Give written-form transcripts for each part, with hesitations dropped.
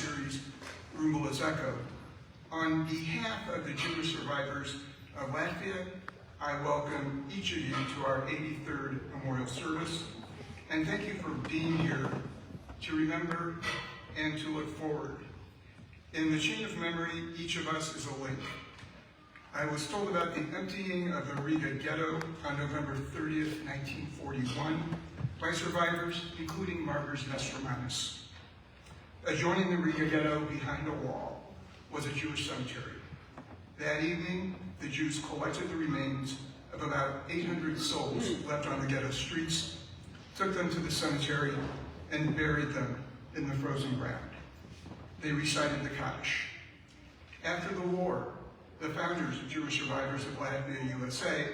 series, Rumble Echo. On behalf of the Jewish Survivors of Latvia, I welcome each of you to our 83rd memorial service, and thank you for being here to remember and to look forward. In the chain of memory, each of us is a link. I was told about the emptying of the Riga ghetto on November 30th, 1941, by survivors, including Margaret Nestromanis. Adjoining the Riga ghetto behind a wall was a Jewish cemetery. That evening, the Jews collected the remains of about 800 souls left on the ghetto streets, took them to the cemetery, and buried them in the frozen ground. They recited the Kaddish. After the war, the founders of Jewish Survivors of Latvia, USA,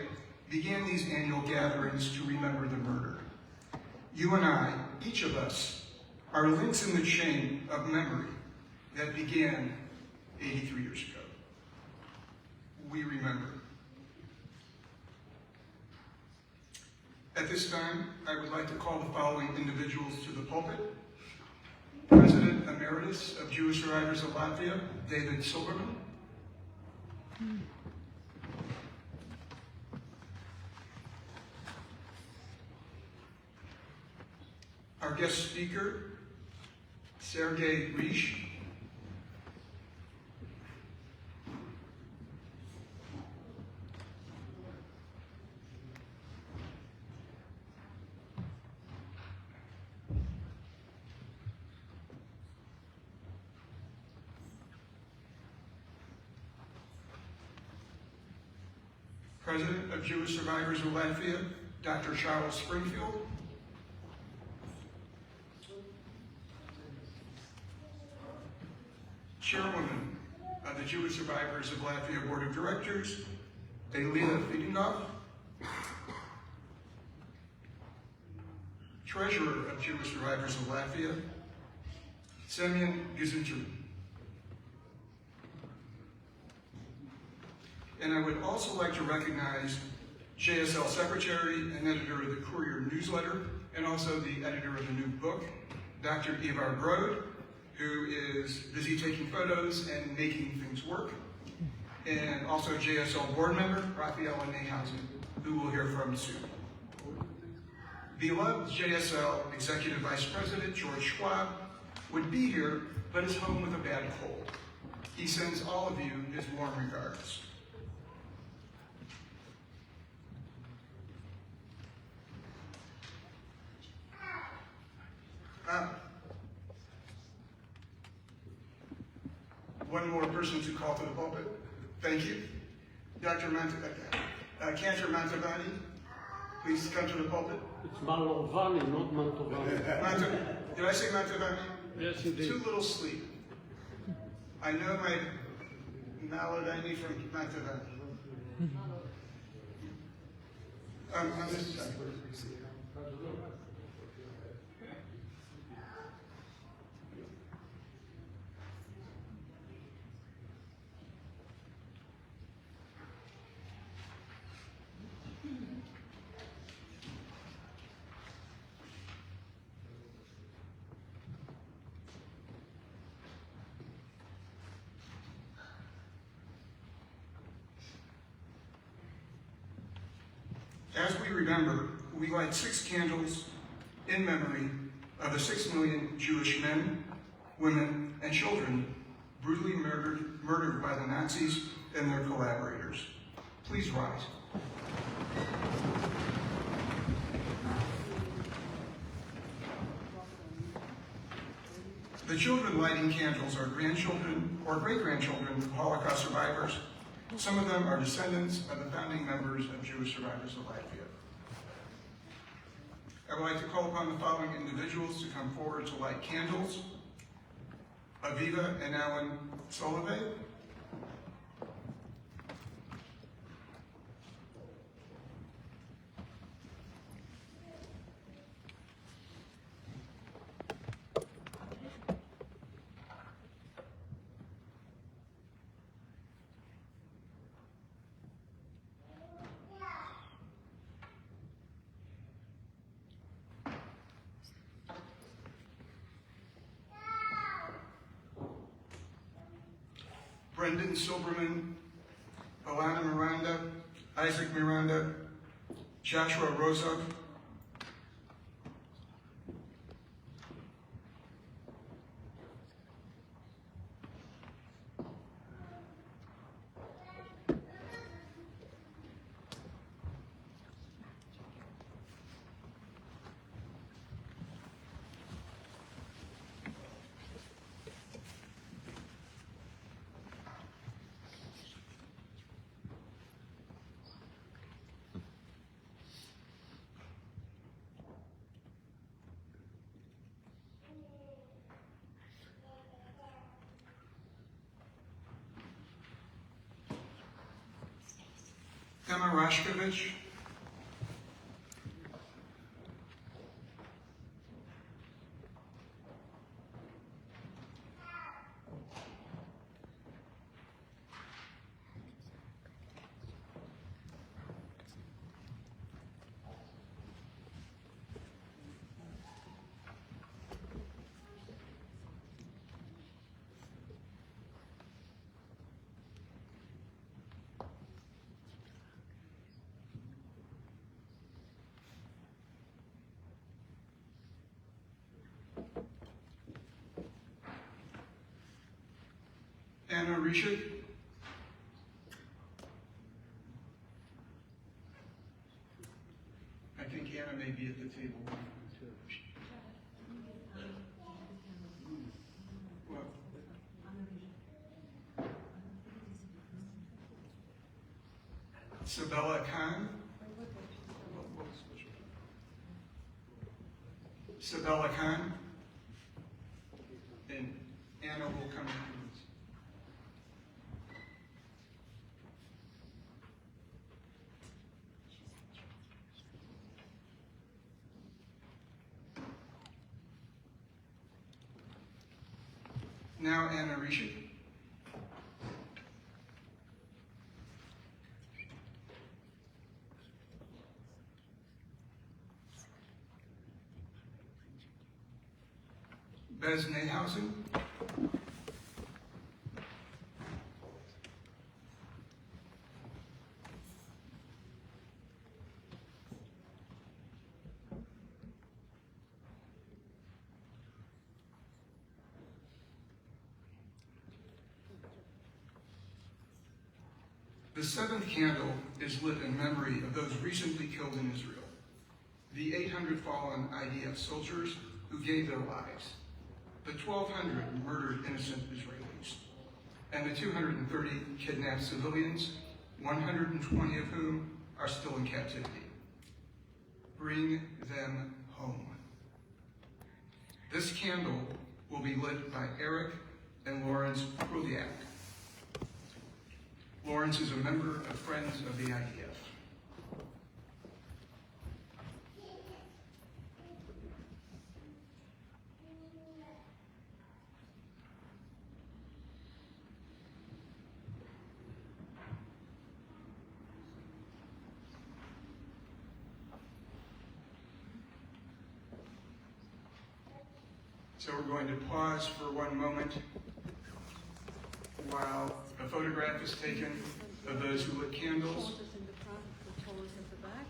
began these annual gatherings to remember the murder. You and I, each of us, are links in the chain of memory that began 83 years ago. We remember. At this time, I would like to call the following individuals to the pulpit. President Emeritus of Jewish Survivors of Latvia, David Silverman. Our guest speaker, Sergei Rish. President of Jewish Survivors of Latvia, Dr. Charles Springfield. Chairwoman of the Jewish Survivors of Latvia Board of Directors, Elena Fidingov. Treasurer of Jewish Survivors of Latvia, Semyon Gizinchuk. And I would also like to recognize JSL Secretary and Editor of the Courier newsletter, and also the editor of the new book, Dr. Ivar Brode, who is busy taking photos and making things work, and also JSL board member, Raphael Nehausen, who we'll hear from soon. Beloved JSL Executive Vice President George Schwab would be here, but is home with a bad cold. He sends all of you his warm regards. One more person to call to the pulpit. Thank you. Dr. Cantor Mantovani, please come to the pulpit. It's Malovani, not Mantovani. Did I say Mantovani? Yes, you did. Too little sleep. I know my Malovani from Mantovani. On this side. As we remember, we light 6 candles in memory of the 6 million Jewish men, women, and children brutally murdered by the Nazis and their collaborators. Please rise. The children lighting candles are grandchildren or great-grandchildren of Holocaust survivors. Some of them are descendants of the founding members of Jewish Survivors of Latvia. I would like to call upon the following individuals to come forward to light candles. Aviva and Alan Solove. Brendan Silberman, Alana Miranda, Isaac Miranda, Joshua Rozov, Emma Rashkovich, Anna Rishik, I think Anna may be at the table. Well, Sabella Khan, Sabella Khan, and Anna will come afterwards. Now Anna Rishik. Bez Nehausen. The seventh candle is lit in memory of those recently killed in Israel, the 800 fallen IDF soldiers who gave their lives, the 1,200 murdered innocent Israelis, and the 230 kidnapped civilians, 120 of whom are still in captivity. Bring them home. This candle will be lit by Eric and Lawrence Kruliak. Lawrence is a member of Friends of the IDF. So we're going to pause for one moment while a photograph is taken of those who lit candles. Photos in the front, the photos at the back.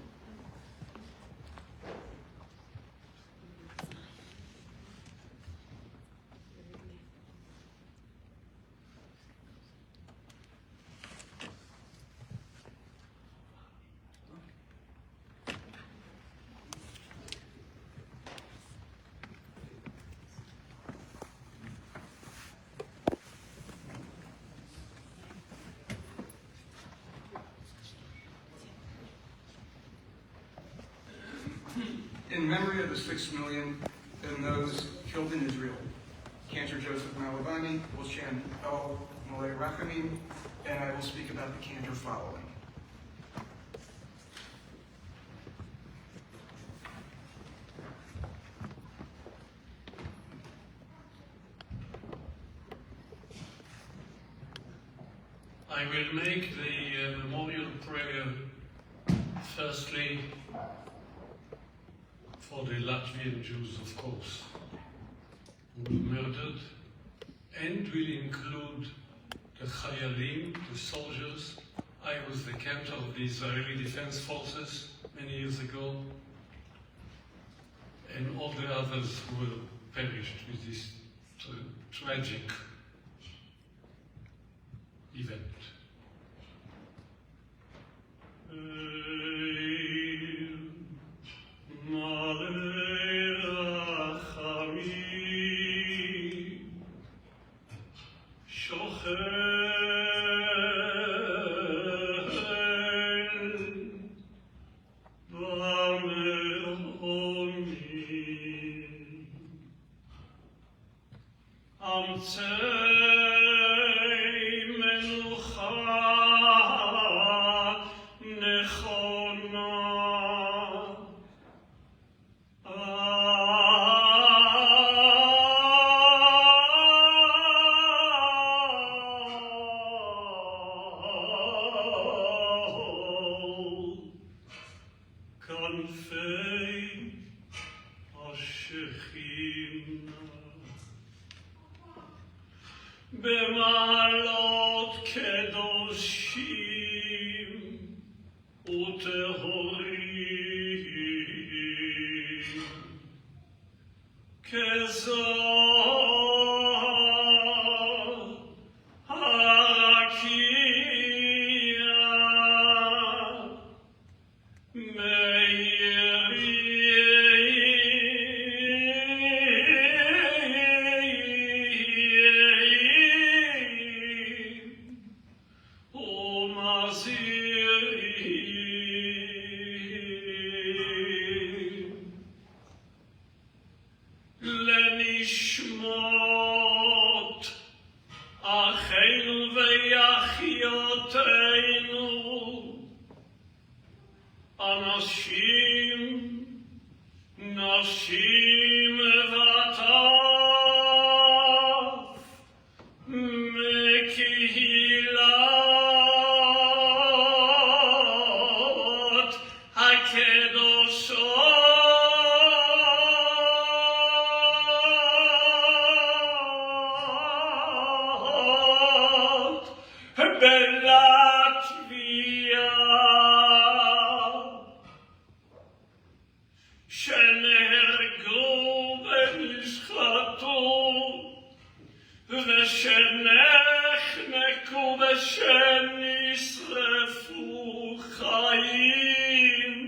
In memory of the 6 million and those killed in Israel, Cantor Joseph Malavani will chant El Malay Rachamim, and I will speak about the cantor following. I will make the memorial prayer firstly for the Latvian Jews, of course, who were murdered, and will include the Chayalim, the soldiers. I was the captain of the Israeli Defense Forces many years ago, and all the others who were perished with this tragic event. במעלות קדושים וטהורים כזאת הרקיע לנשמות אחינו ואחיותינו, אנשים, נשים וטף, מקהילות הקדושות בלטביה, שנהרגו ונשחטו ושנחנקו ושנשרפו חיים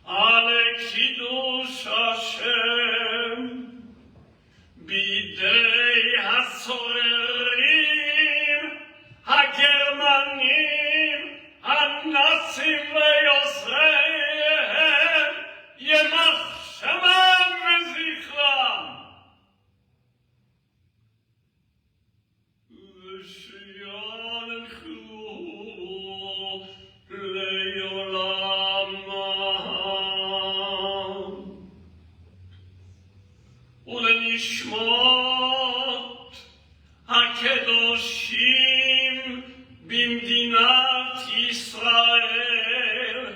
על קידוש השם בידי הסוררים הגרמנים הנאצים ויוזריהם, יימח שמם וזכרם, ושינחו לעולמם. ולנשמות הקדושים במדינת ישראל,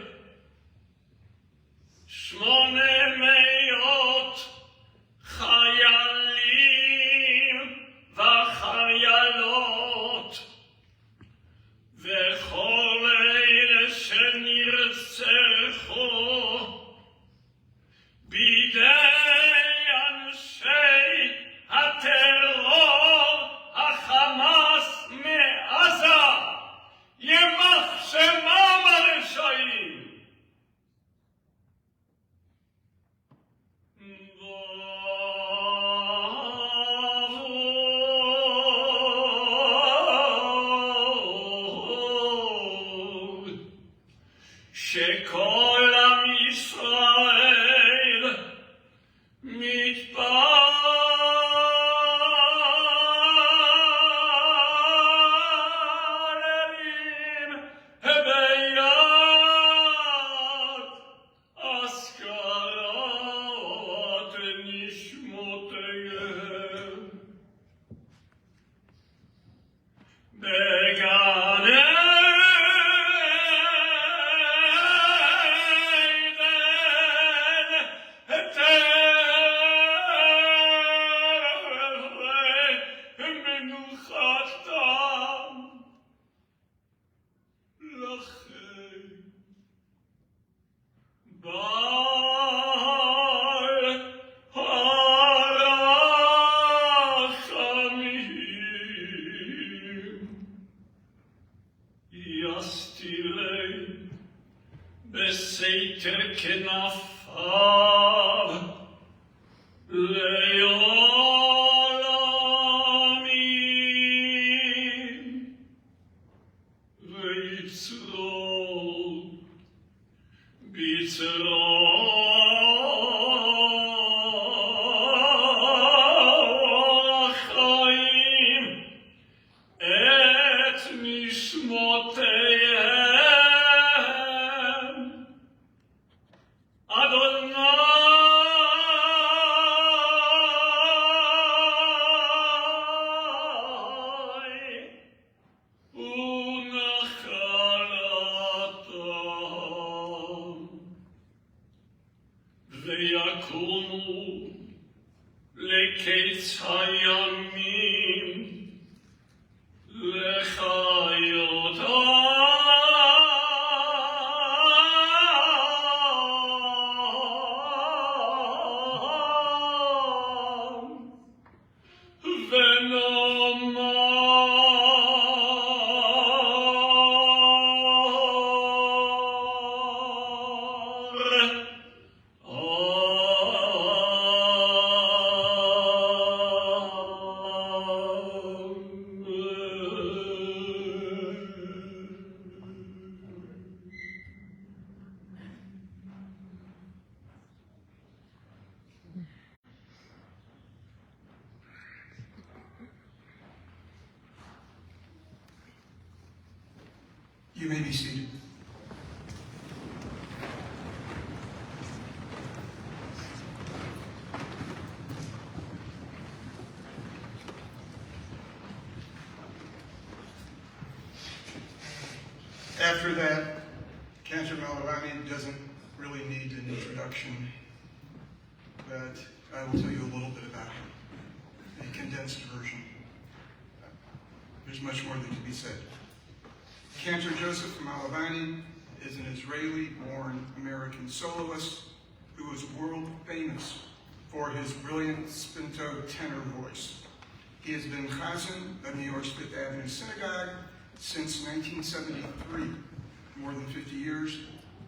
800 חיילים וחיילות וכל אלה שנרצחו בידי אנשי הטרור החמאס Beter kenafav leolamim veitzrol bitzrochaim et nishmoteihem Adonai unachalatam veyakumu leketz hayamim lechayotam venomar You may be seated. After that, Cantor Malavani doesn't really need an introduction, but I will tell you a little bit about him, a condensed version. There's much more that can be said. Cantor Joseph Malavani is an Israeli-born American soloist who is world famous for his brilliant spinto tenor voice. He has been chazan of New York's Fifth Avenue Synagogue since 1973, more than 50 years,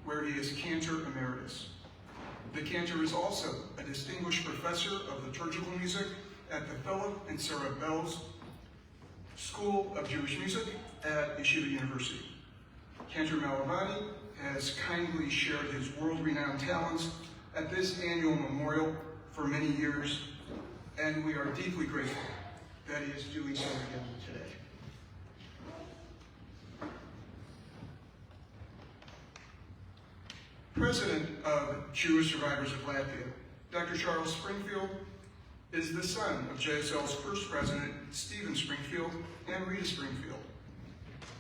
where he is cantor emeritus. The cantor is also a distinguished professor of liturgical music at the Philip and Sarah Bells School of Jewish Music at Yeshiva University. Cantor Malavani has kindly shared his world-renowned talents at this annual memorial for many years, and we are deeply grateful that he is doing so again today. President of Jewish Survivors of Latvia, Dr. Charles Springfield, is the son of JSL's first president, Stephen Springfield, and Rita Springfield.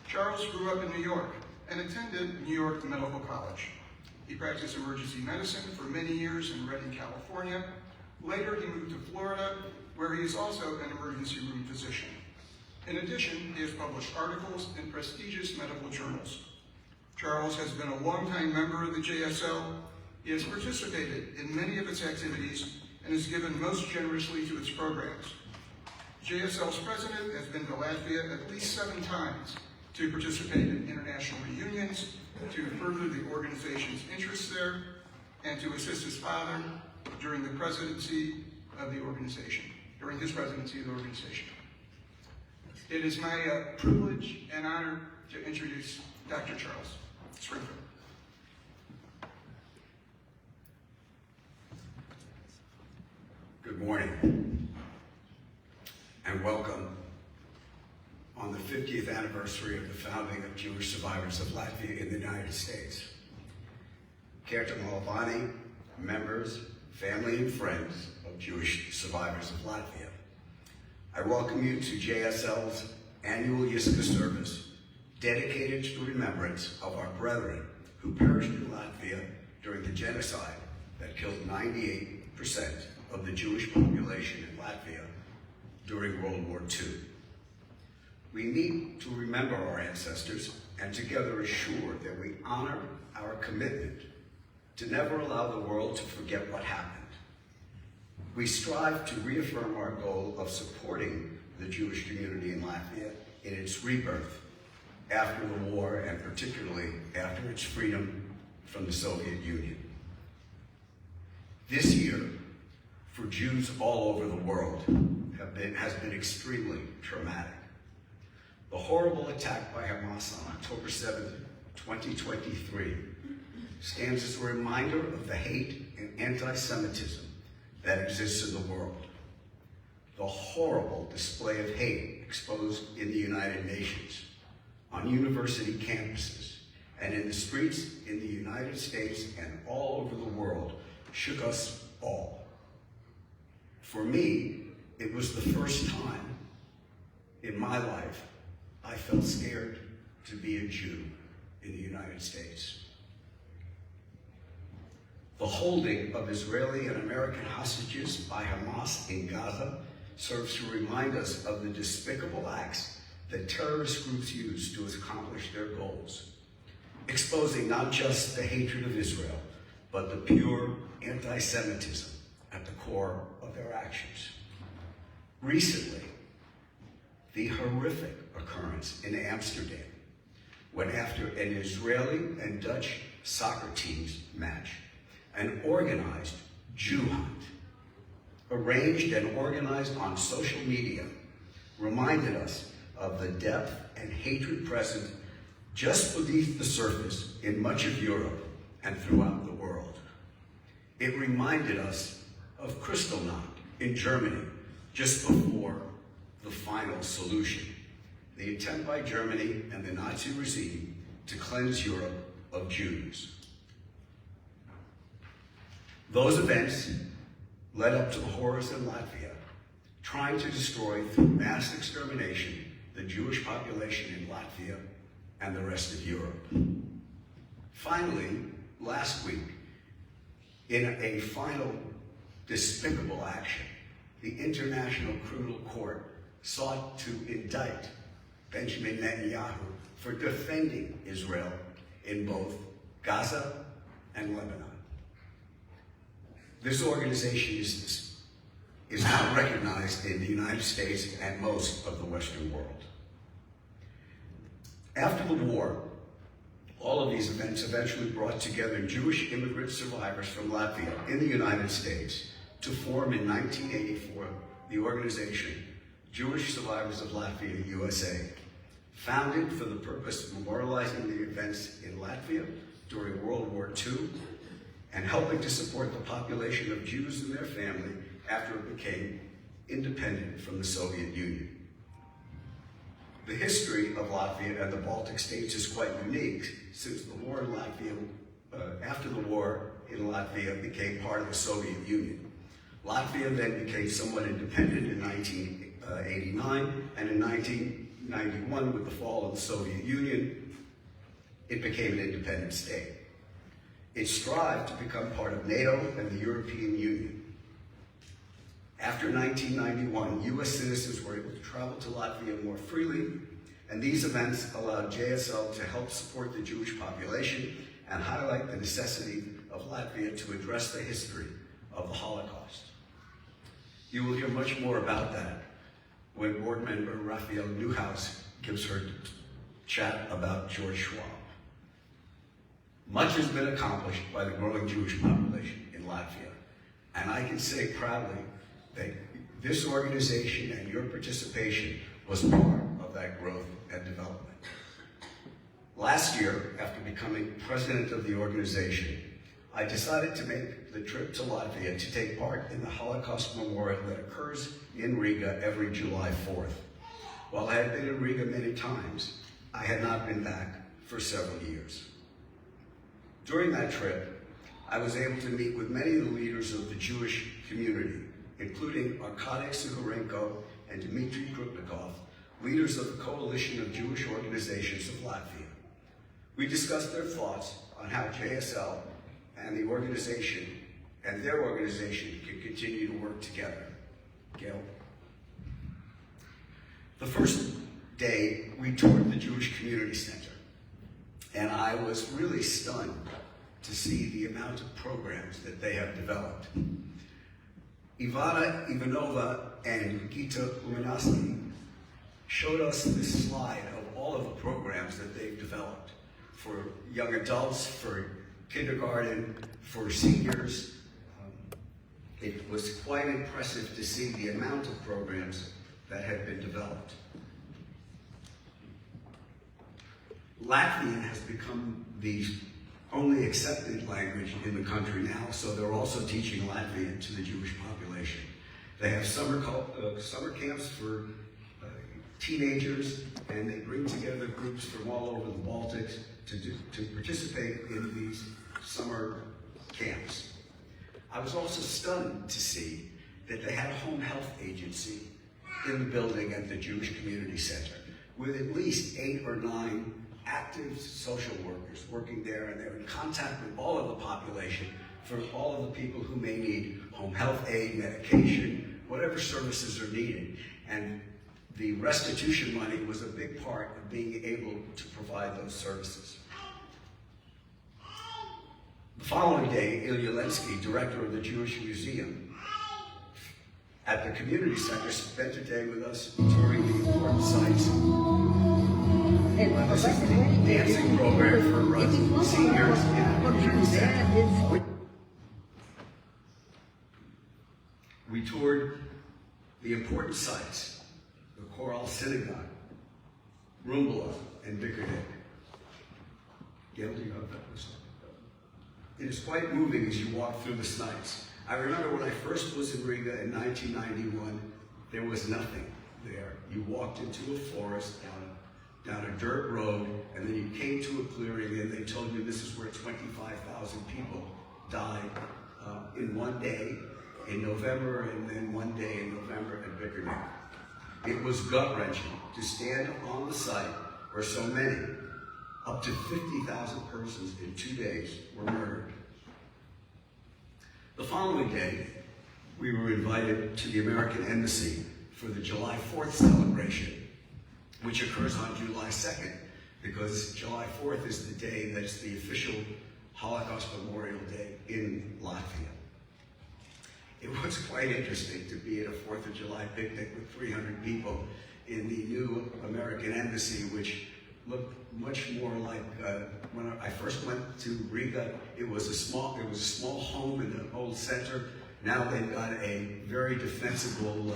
Charles grew up in New York and attended New York Medical College. He practiced emergency medicine for many years in Redding, California. Later, he moved to Florida, where he is also an emergency room physician. In addition, he has published articles in prestigious medical journals. Charles has been a longtime member of the JSL. He has participated in many of its activities and has given most generously to its programs. JSL's president has been to Latvia at least 7 times to participate in international reunions, to further the organization's interests there, and to assist his father during the presidency of the organization, during his presidency of the organization. It is my privilege and honor to introduce Dr. Charles Springfield. Good morning, and welcome on the 50th anniversary of the founding of Jewish Survivors of Latvia in the United States. Cantor Malavani, members, family, and friends of Jewish Survivors of Latvia, I welcome you to JSL's annual Yizkor service, dedicated to the remembrance of our brethren who perished in Latvia during the genocide that killed 98% of the Jewish population in Latvia during World War II. We need to remember our ancestors and together assure that we honor our commitment to never allow the world to forget what happened. We strive to reaffirm our goal of supporting the Jewish community in Latvia in its rebirth after the war, and particularly after its freedom from the Soviet Union. This year, for Jews all over the world, has been extremely traumatic. The horrible attack by Hamas on October 7th, 2023, stands as a reminder of the hate and anti-Semitism that exists in the world. The horrible display of hate exposed in the United Nations, on university campuses, and in the streets in the United States and all over the world shook us all. For me, it was the first time in my life I felt scared to be a Jew in the United States. The holding of Israeli and American hostages by Hamas in Gaza serves to remind us of the despicable acts that terrorist groups use to accomplish their goals, exposing not just the hatred of Israel, but the pure anti-Semitism at the core of their actions. Recently, the horrific occurrence in Amsterdam, when after an Israeli and Dutch soccer teams match, an organized Jew hunt, arranged and organized on social media, reminded us of the depth and hatred present just beneath the surface in much of Europe and throughout the world. It reminded us of Kristallnacht in Germany just before the final solution, the attempt by Germany and the Nazi regime to cleanse Europe of Jews. Those events led up to the horrors in Latvia, trying to destroy through mass extermination the Jewish population in Latvia and the rest of Europe. Finally, last week, in a final despicable action, the International Criminal Court sought to indict Benjamin Netanyahu for defending Israel in both Gaza and Lebanon. This organization is now recognized in the United States and most of the Western world. After the war, all of these events eventually brought together Jewish immigrant survivors from Latvia in the United States to form in 1984 the organization Jewish Survivors of Latvia, USA, founded for the purpose of memorializing the events in Latvia during World War II and helping to support the population of Jews and their family after it became independent from the Soviet Union. The history of Latvia and the Baltic states is quite unique since the war in Latvia, after the war in Latvia became part of the Soviet Union. Latvia then became somewhat independent in 1989, and in 1991, with the fall of the Soviet Union, it became an independent state. It strived to become part of NATO and the European Union. After 1991, US citizens were able to travel to Latvia more freely, and these events allowed JSL to help support the Jewish population and highlight the necessity of Latvia to address the history of the Holocaust. You will hear much more about that when board member Raphael Newhouse gives her chat about George Schwab. Much has been accomplished by the growing Jewish population in Latvia, and I can say proudly that this organization and your participation was part of that growth and development. Last year, after becoming president of the organization, I decided to make the trip to Latvia to take part in the Holocaust Memorial that occurs in Riga every July 4th. While I had been in Riga many times, I had not been back for several years. During that trip, I was able to meet with many of the leaders of the Jewish community, including Arkady Sugarenko and Dmitry Krupnikov, leaders of the Coalition of Jewish Organizations of Latvia. We discussed their thoughts on how JSL and the organization and their organization can continue to work together. Gail? The first day, we toured the Jewish Community Center, and I was really stunned to see the amount of programs that they have developed. Ivana Ivanova and Gita Umanovsky showed us this slide of all of the programs that they've developed for young adults, for kindergarten for seniors. It was quite impressive to see the amount of programs that had been developed. Latvian has become the only accepted language in the country now, so they're also teaching Latvian to the Jewish population. They have summer camps for teenagers, and they bring together groups from all over the Baltics to participate in these summer camps. I was also stunned to see that they had a home health agency in the building at the Jewish Community Center with at least 8 or 9 active social workers working there, and they're in contact with all of the population for all of the people who may need home health aid, medication, whatever services are needed. And the restitution money was a big part of being able to provide those services. The following day, Ilya Lenski, director of the Jewish Museum at the Community Center, spent a day with us touring the important sites. This is the dancing program for seniors in the Community Center. We toured the important sites, the Park East Synagogue, Rumbala, and Bickerdijk. Gail, do you have that? It is quite moving as you walk through the sites. I remember when I first was in Riga in 1991, there was nothing there. You walked into a forest, down a dirt road, and then you came to a clearing and they told you this is where 25,000 people died in one day in November, and then one day in November at Bickerdijk. It was gut-wrenching to stand on the site where so many, up to 50,000 persons in 2 days, were murdered. The following day, we were invited to the American Embassy for the July 4th celebration, which occurs on July 2nd, because July 4th is the day that's the official Holocaust Memorial Day in Latvia. It was quite interesting to be at a 4th of July picnic with 300 people in the new American Embassy, which looked much more like when I first went to Riga. It was a small home in the old center. Now they've got a very defensible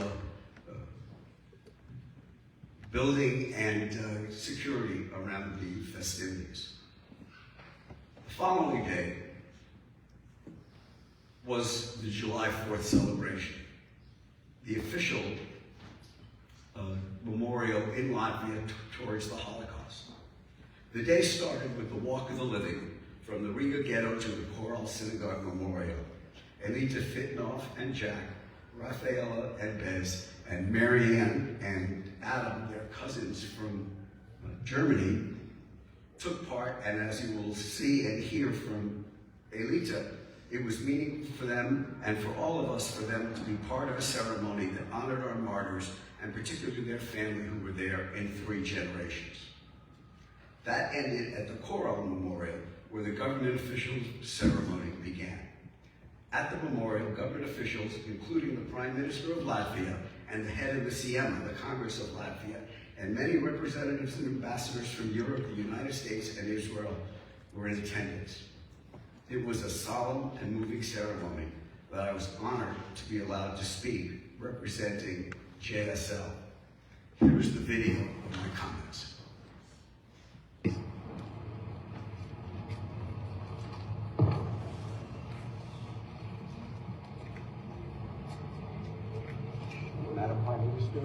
building and security around the festivities. The following day was the July 4th celebration, the official memorial in Latvia towards the Holocaust. The day started with the Walk of the Living from the Riga ghetto to the Park East Synagogue Memorial. Elita Fitnoff and Jack, Rafaela and Bez, and Marianne and Adam, their cousins from Germany, took part, and as you will see and hear from Elita, it was meaningful for them and for all of us for them to be part of a ceremony that honored our martyrs, and particularly their family who were there in 3 generations. That ended at the Choral Memorial, where the government official ceremony began. At the memorial, government officials, including the Prime Minister of Latvia and the head of the Seimas, the Congress of Latvia, and many representatives and ambassadors from Europe, the United States, and Israel were in attendance. It was a solemn and moving ceremony that I was honored to be allowed to speak, representing JSL. Here is the video of my comments. Madam Prime Minister,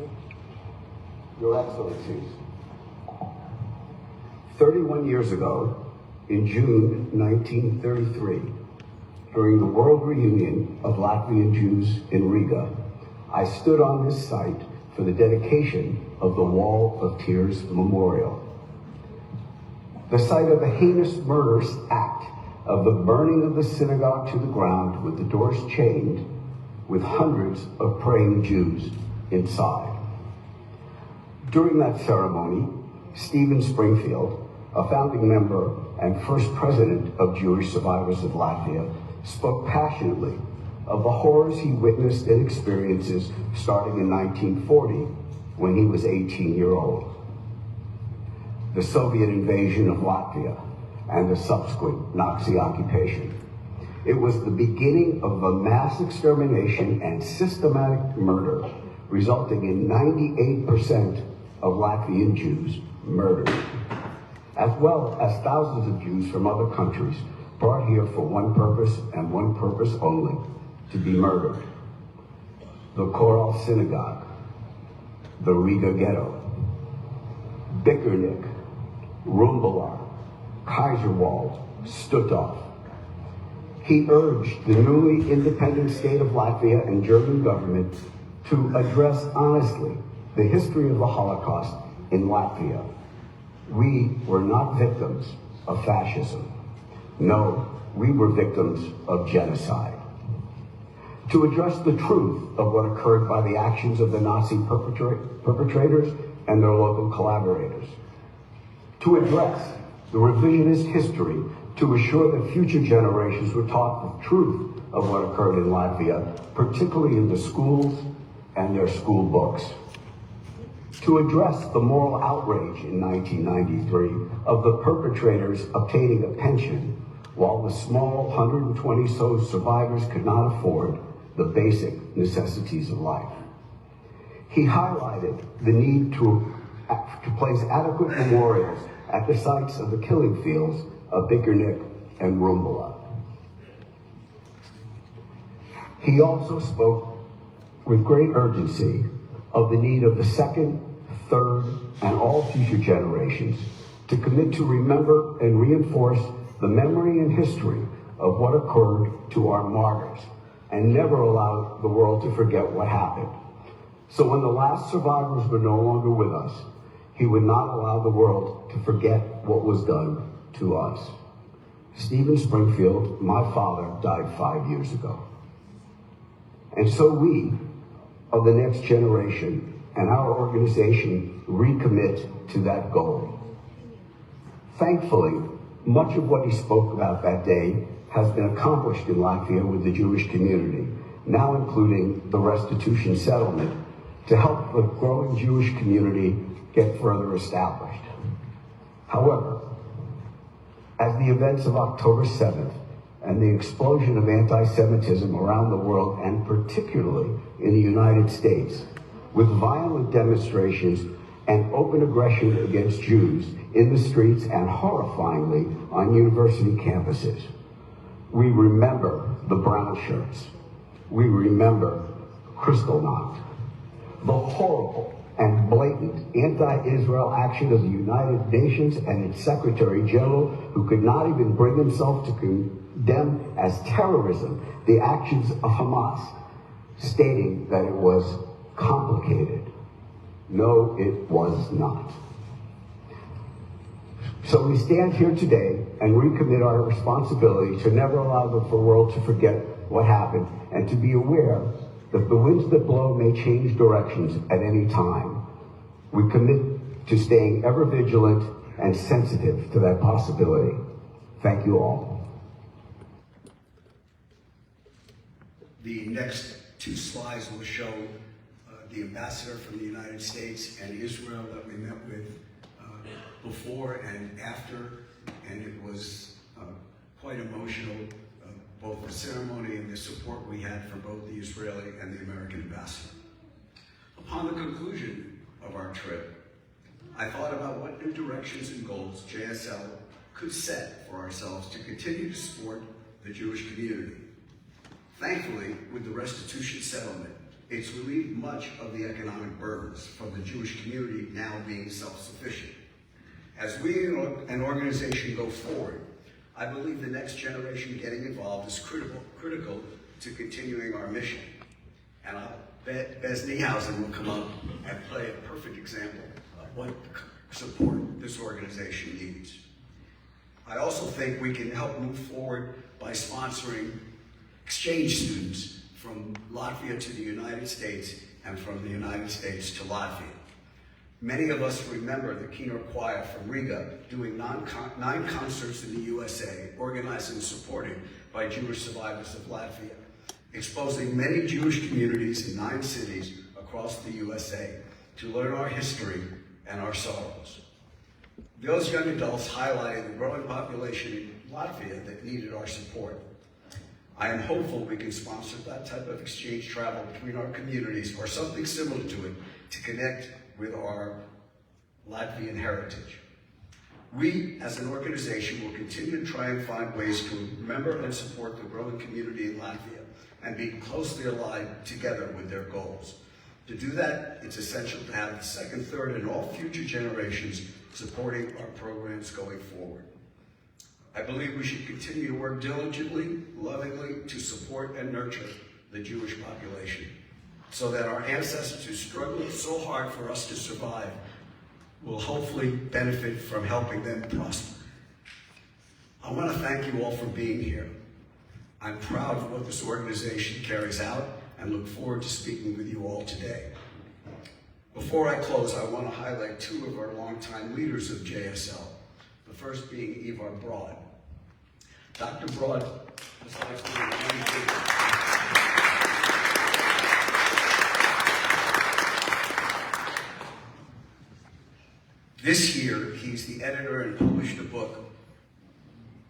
Your Excellencies, 31 years ago, in June 1933, during the World Reunion of Latvian Jews in Riga, I stood on this site for the dedication of the Wall of Tears Memorial. The site of the heinous murderous act of the burning of the synagogue to the ground with the doors chained, with hundreds of praying Jews inside. During that ceremony, Stephen Springfield, a founding member and first president of Jewish Survivors of Latvia, spoke passionately of the horrors he witnessed and experiences starting in 1940 when he was 18 years old. The Soviet invasion of Latvia and the subsequent Nazi occupation. It was the beginning of a mass extermination and systematic murder, resulting in 98% of Latvian Jews murdered, as well as thousands of Jews from other countries brought here for one purpose and one purpose only, to be murdered. The Park East Synagogue, the Riga Ghetto, Bickernick, Rumbelar, Kaiserwald, Stuttgart. He urged the newly independent state of Latvia and German government to address honestly the history of the Holocaust in Latvia. We were not victims of fascism. No, we were victims of genocide. To address the truth of what occurred by the actions of the Nazi perpetrators and their local collaborators. To address the revisionist history to assure that future generations were taught the truth of what occurred in Latvia, particularly in the schools and their school books. To address the moral outrage in 1993 of the perpetrators obtaining a pension while the small 120 so survivors could not afford the basic necessities of life. He highlighted the need to place adequate memorials at the sites of the killing fields of Bickernick and Rumbala. He also spoke with great urgency of the need of the second, third, and all future generations to commit to remember and reinforce the memory and history of what occurred to our martyrs, and never allow the world to forget what happened. So when the last survivors were no longer with us, he would not allow the world to forget what was done to us. Stephen Springfield, my father, died 5 years ago. And so we, of the next generation, and our organization recommit to that goal. Thankfully, much of what he spoke about that day has been accomplished in Latvia with the Jewish community, now including the restitution settlement, to help the growing Jewish community get further established. However, as the events of October 7th and the explosion of anti-Semitism around the world, and particularly in the United States, with violent demonstrations and open aggression against Jews in the streets and horrifyingly on university campuses, we remember the brown shirts. We remember Kristallnacht, the horrible and blatant anti-Israel action of the United Nations and its Secretary General, who could not even bring himself to condemn as terrorism the actions of Hamas, stating that it was complicated. No, it was not. So we stand here today and recommit our responsibility to never allow the world to forget what happened, and to be aware that the winds that blow may change directions at any time. We commit to staying ever vigilant and sensitive to that possibility. Thank you all. The next two slides will show the ambassador from the United States and Israel that we met with before and after, and it was quite emotional, both the ceremony and the support we had from both the Israeli and the American ambassador. Upon the conclusion of our trip, I thought about what new directions and goals JSL could set for ourselves to continue to support the Jewish community. Thankfully, with the restitution settlement, it's relieved much of the economic burdens from the Jewish community now being self-sufficient. As we, an organization, go forward, I believe the next generation getting involved is critical to continuing our mission. And I'll bet Bez Niehausen will come up and play a perfect example of what support this organization needs. I also think we can help move forward by sponsoring exchange students from Latvia to the United States and from the United States to Latvia. Many of us remember the Kinnor Choir from Riga doing 9 concerts in the USA, organized and supported by Jewish Survivors of Latvia, exposing many Jewish communities in 9 cities across the USA to learn our history and our sorrows. Those young adults highlighted the growing population in Latvia that needed our support. I am hopeful we can sponsor that type of exchange travel between our communities or something similar to it to connect with our Latvian heritage. We, as an organization, will continue to try and find ways to remember and support the growing community in Latvia and be closely aligned together with their goals. To do that, it's essential to have the second, third, and all future generations supporting our programs going forward. I believe we should continue to work diligently, lovingly to support and nurture the Jewish population so that our ancestors who struggled so hard for us to survive will hopefully benefit from helping them prosper. I want to thank you all for being here. I'm proud of what this organization carries out and look forward to speaking with you all today. Before I close, I want to highlight two of our longtime leaders of JSL, the first being Ivar Broad. Dr. Broad was likely This year, he's the editor and published a book,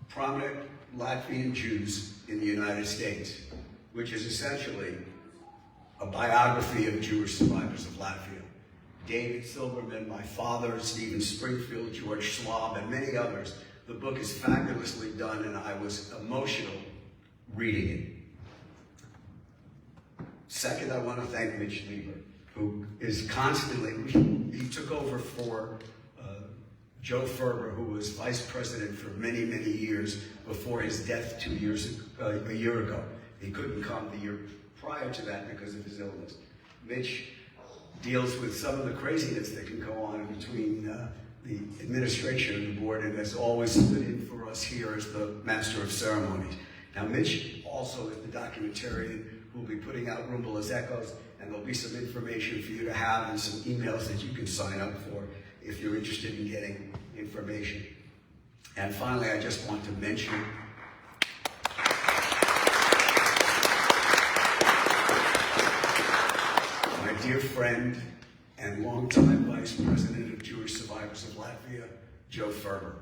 Prominent Latvian Jews in the United States, which is essentially a biography of Jewish survivors of Latvia. David Silberman, my father, Stephen Springfield, George Schwab, and many others. The book is fabulously done, and I was emotional reading it. Second, I want to thank Mitch Lieber, who is constantly, he took over for Joe Ferber, who was vice president for many, many years before his death a year ago. He couldn't come the year prior to that because of his illness. Mitch deals with some of the craziness that can go on between the administration and the board, and has always stood in for us here as the master of ceremonies. Now, Mitch also is the documentarian who will be putting out Rumble Echoes, and there'll be some information for you to have and some emails that you can sign up for if you're interested in getting information. And finally, I just want to mention my dear friend and longtime Vice President of Jewish Survivors of Latvia, Joe Ferber.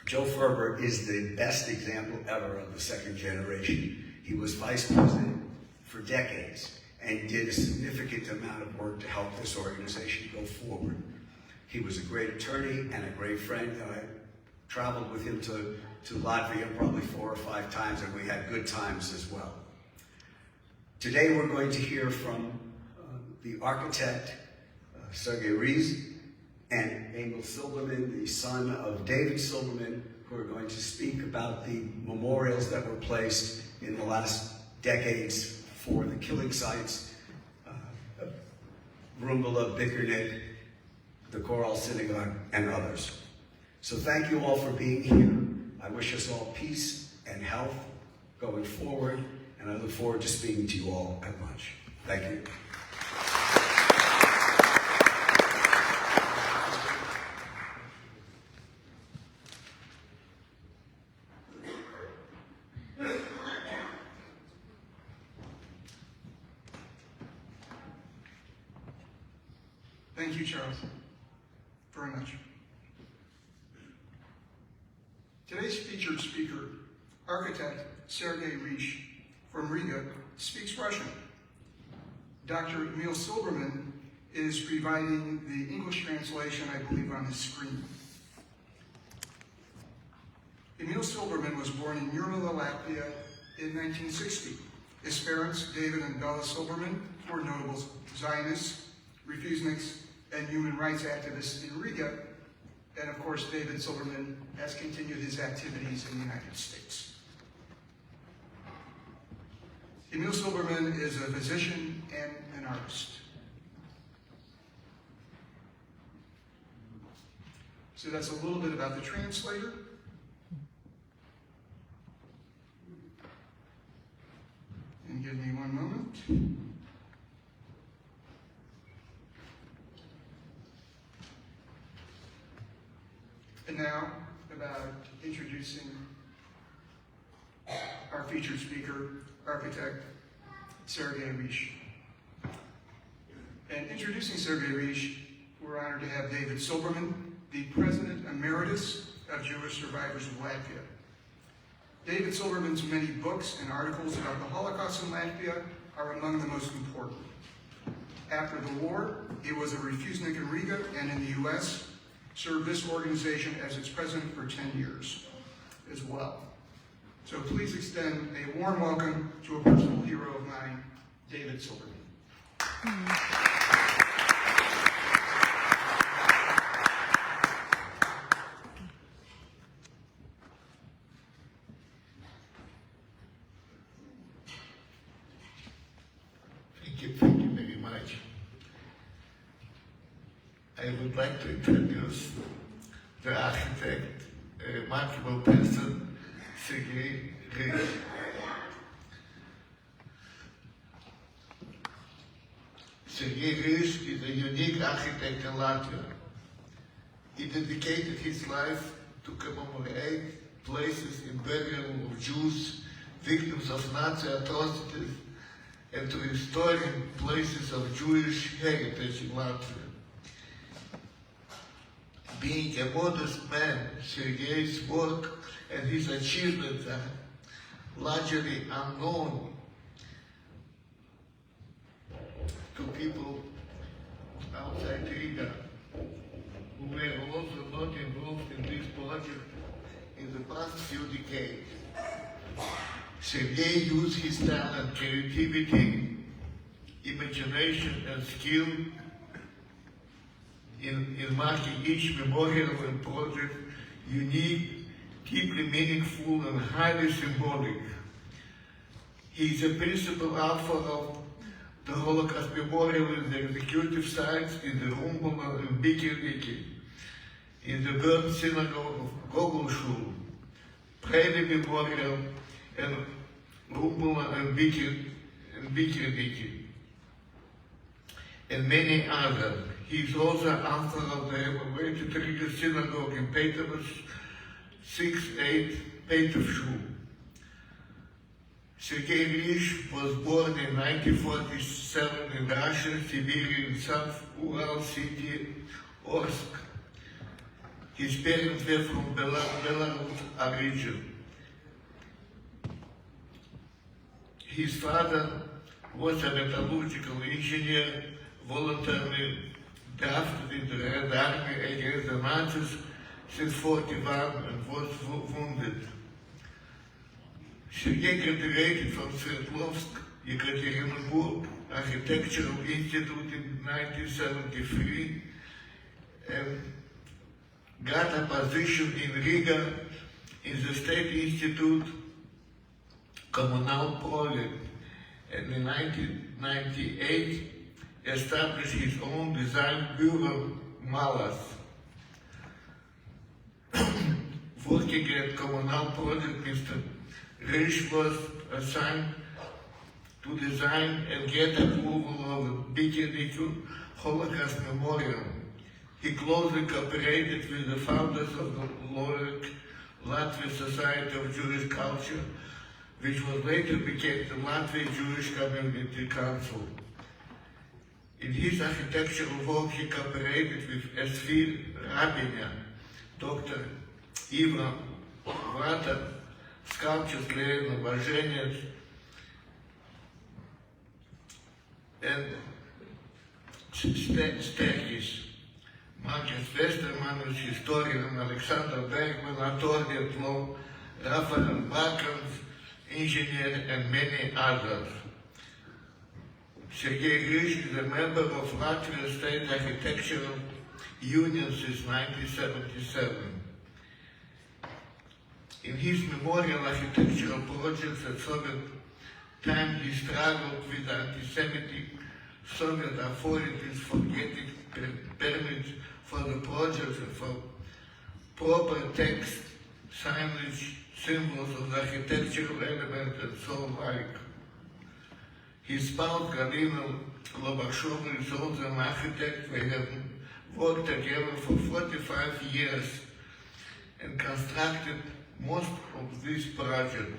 Joe Ferber is the best example ever of the second generation. He was Vice President for decades and did a significant amount of work to help this organization go forward. He was a great attorney and a great friend, and I traveled with him to Latvia probably 4 or 5 times, and we had good times as well. Today we're going to hear from the architect, Sergei Rees, and Emil Silberman, the son of David Silberman, who are going to speak about the memorials that were placed in the last decades for the killing sites, Rumbala, Bickernet, the Choral Synagogue, and others. So thank you all for being here. I wish us all peace and health going forward, and I look forward to speaking to you all at lunch. Thank you. Thank you, Charles, very much. Today's featured speaker, architect Sergei Rees from Riga, speaks Russian. Dr. Emil Silberman is providing the English translation, I believe, on his screen. Emil Silberman was born in Yizkor, Latvia in 1960. His parents, David and Bella Silberman, were notable Zionists, refuseniks, and human rights activists in Riga, and of course David Silberman has continued his activities in the United States. Emil Silberman is a physician and an artist. So that's a little bit about the translator. And give me one moment. And now, about introducing our featured speaker, architect Sergei Rees. And introducing Sergei Rees, we're honored to have David Silberman, the President Emeritus of Jewish Survivors of Latvia. David Silverman's many books and articles about the Holocaust in Latvia are among the most important. After the war, he was a refusenik in Riga and in the U.S., served this organization as its president for 10 years as well. So please extend a warm welcome to a personal hero of mine, David Silverman. Thank you very much. I would like to introduce the architect, a remarkable person, Sergei Rish. Sergei Rish is a unique architect in Latvia. He dedicated his life to commemorate places in burial of Jews, victims of Nazi atrocities, and to restoring places of Jewish heritage in Latvia. Being a modest man, Sergei's work and his achievements are largely unknown to people outside Riga, who were also not involved in this project in the past few decades. Sergei used his talent, creativity, imagination, and skill in marking each memorial and project unique, deeply meaningful, and highly symbolic. He is a principal author of the Holocaust Memorial in the executive sites in the Rumbula and Bikirniki, in the Park East Synagogue of Gogol, Prairie Memorial, and Rumbula and Bikirniki, and many others. He is also author of the renovated Riga Synagogue in Peter's 6-8 Petershoe. Sergei Rish was born in 1947 in Russia, Siberian South Ural city, Orsk. His parents were from Belarus origin. His father was a metallurgical engineer, voluntarily drafted into the Red Army against the Nazis since 1941 and was wounded. Sergei graduated from Sverdlovsk, Yekaterinburg Architectural Institute in 1973 and got a position in Riga in the State Institute Communal Project, and in 1998 established his own design bureau, Malas. Working at Communal Project, Mr. Rish was assigned to design and get approval of the Bikirniki Holocaust Memorial. He closely cooperated with the founders of the Latvia Society of Jewish Culture, which was later became the Latvia Jewish Community Council. In his architectural work, he cooperated with Esfir Rabinia, Dr. Ivan Vata, sculptures Lena Važenec, and Stekis. Marcus Westermann, historian, Alexander Bergman, attorney at law, Raphael Bakans, engineer, and many others. Sergei Rish is a member of Latvia State Architectural Union since 1977. In his memorial architectural projects at Soviet time, he struggled with anti-Semitic Soviet authorities for getting permits for the projects and for proper text, signage, symbols of the architectural element, and so like. His spouse, Galina Lobachova, is also an architect. They have worked together for 45 years and constructed most of this project.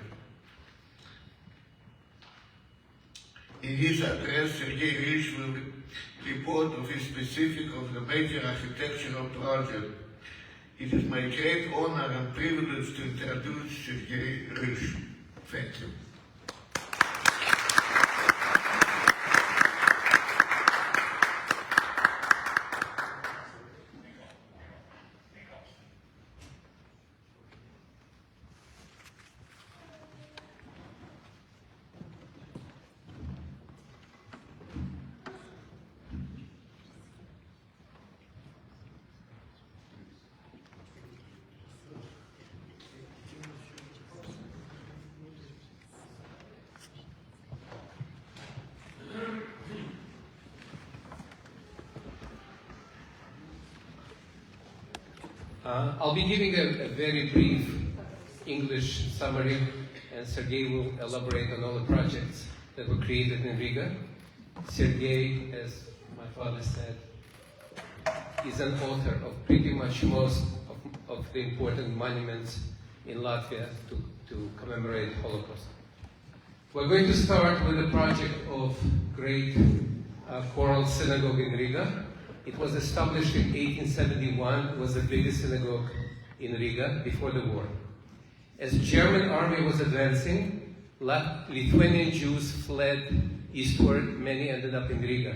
In his address, Sergei Rish will report of his specific of the major architectural project. It is my great honor and privilege to introduce Sergei Rysh. Thank you. I'll be giving a very brief English summary, and Sergei will elaborate on all the projects that were created in Riga. Sergei, as my father said, is an author of pretty much most of the important monuments in Latvia to commemorate Holocaust. We're going to start with the project of great choral synagogue in Riga. It was established in 1871. It was the biggest synagogue in Riga before the war. As the German army was advancing, Lithuanian Jews fled eastward. Many ended up in Riga.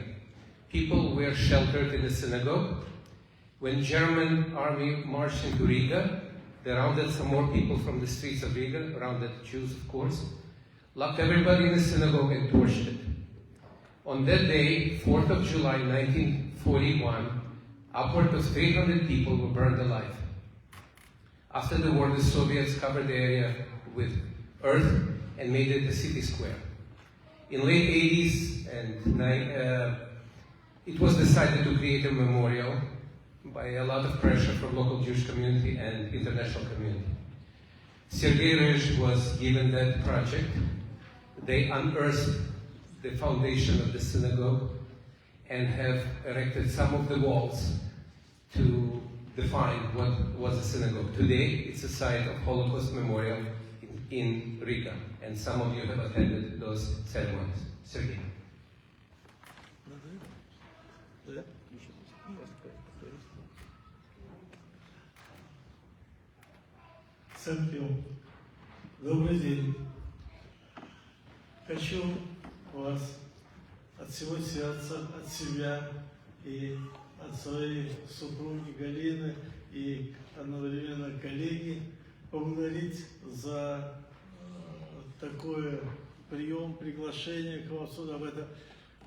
People were sheltered in the synagogue. When German army marched into Riga, they rounded some more people from the streets of Riga, rounded Jews, of course, locked everybody in the synagogue and torched it. On that day, 4th of July, 1941, upward of 300 people were burned alive. After the war, the Soviets covered the area with earth and made it a city square. In late 80s, it was decided to create a memorial by a lot of pressure from local Jewish community and international community. Sergei Rysh was given that project. They unearthed the foundation of the synagogue and have erected some of the walls to define what was a synagogue. Today, it's a site of Holocaust memorial in Riga, and some of you have attended those ceremonies. Sergei. Thank you. Добрый день. Хочу вас от всего сердца, от себя и от своей супруги Галины и одновременно коллеги поблагодарить за такой прием, приглашение к вам сюда, в это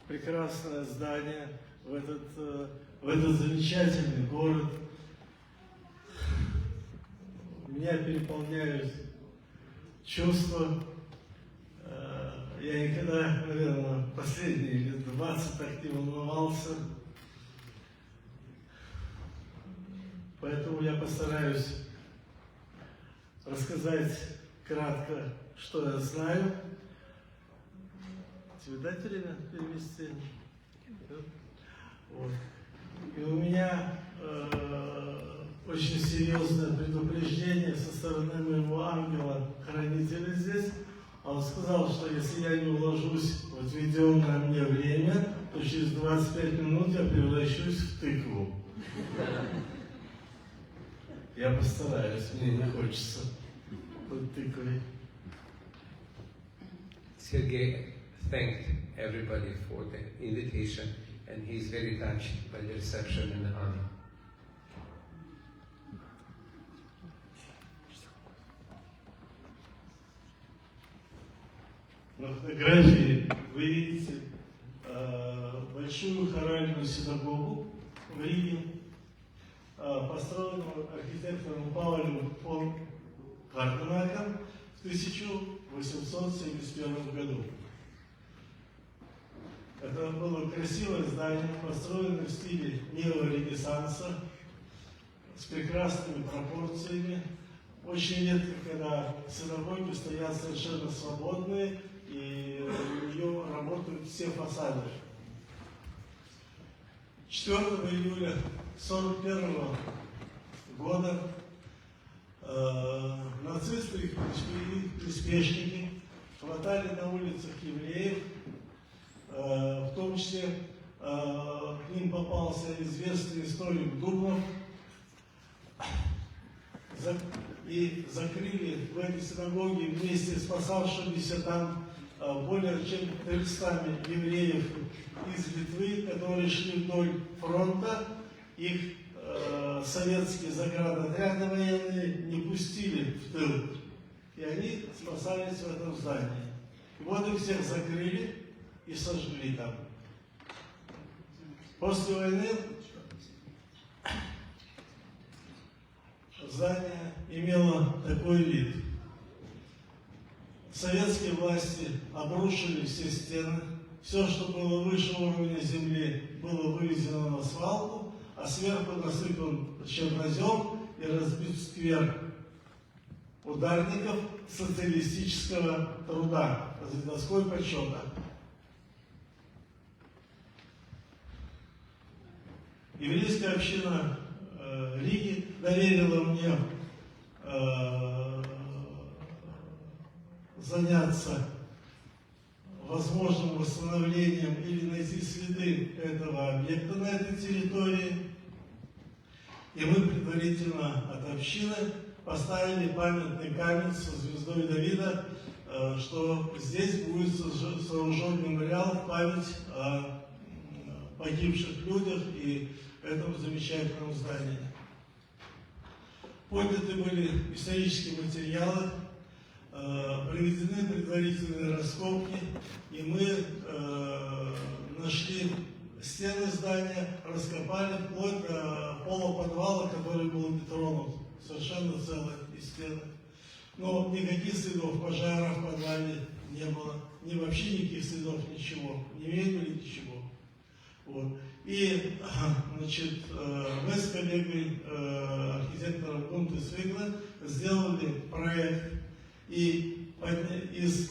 прекрасное здание, в этот замечательный город. Меня переполняют чувства. Я никогда, наверное, последние лет 20 так не волновался. Поэтому я постараюсь рассказать кратко, что я знаю. Тебе дать время перевести? Вот. И у меня очень серьезное предупреждение со стороны моего ангела-хранителя здесь. Он сказал, что если я не уложусь в отведенное мне время, то через 25 минут я превращусь в тыкву. Я постараюсь, мне не хочется быть тыквой. Sergei thanked everybody for the invitation, and he's very touched by the reception in the army. На фотографии вы видите большую хоральную синагогу в Риге, построенную архитектором Паулем фон Картенаком в 1871 году. Это было красивое здание, построенное в стиле неоренессанса, с прекрасными пропорциями. Очень редко, когда синагоги стоят совершенно свободные, и у нее работают все фасады. 4 июля 1941 года нацисты и их приспешники хватали на улицах евреев, в том числе к ним попался известный историк Дубнов. и закрыли в этой синагоге вместе с спасавшимися там более чем 300 евреев из Литвы, которые шли вдоль фронта. Их советские заградотряды военные не пустили в тыл, и они спасались в этом здании. И вот их всех закрыли и сожгли там. После войны здание имело такой вид. Советские власти обрушили все стены, все, что было выше уровня земли, было вывезено на свалку, а сверху насыпан чернозем и разбит сквер ударников социалистического труда, за доской почета. Еврейская община Риги доверила мне заняться возможным восстановлением или найти следы этого объекта на этой территории. И мы предварительно от общины поставили памятный камень со звездой Давида, что здесь будет сооружен мемориал в память о погибших людях и этом замечательном здании. Подняты были исторические материалы, проведены предварительные раскопки, и мы нашли стены здания, раскопали вплоть до пола подвала, который был не тронут, совершенно целые стены. Но никаких следов пожара в подвале не было, ни вообще никаких следов, ничего, не мебели, ничего. Вот. И, значит, мы с коллегой, архитектором Гунты Свигла, сделали проект, и из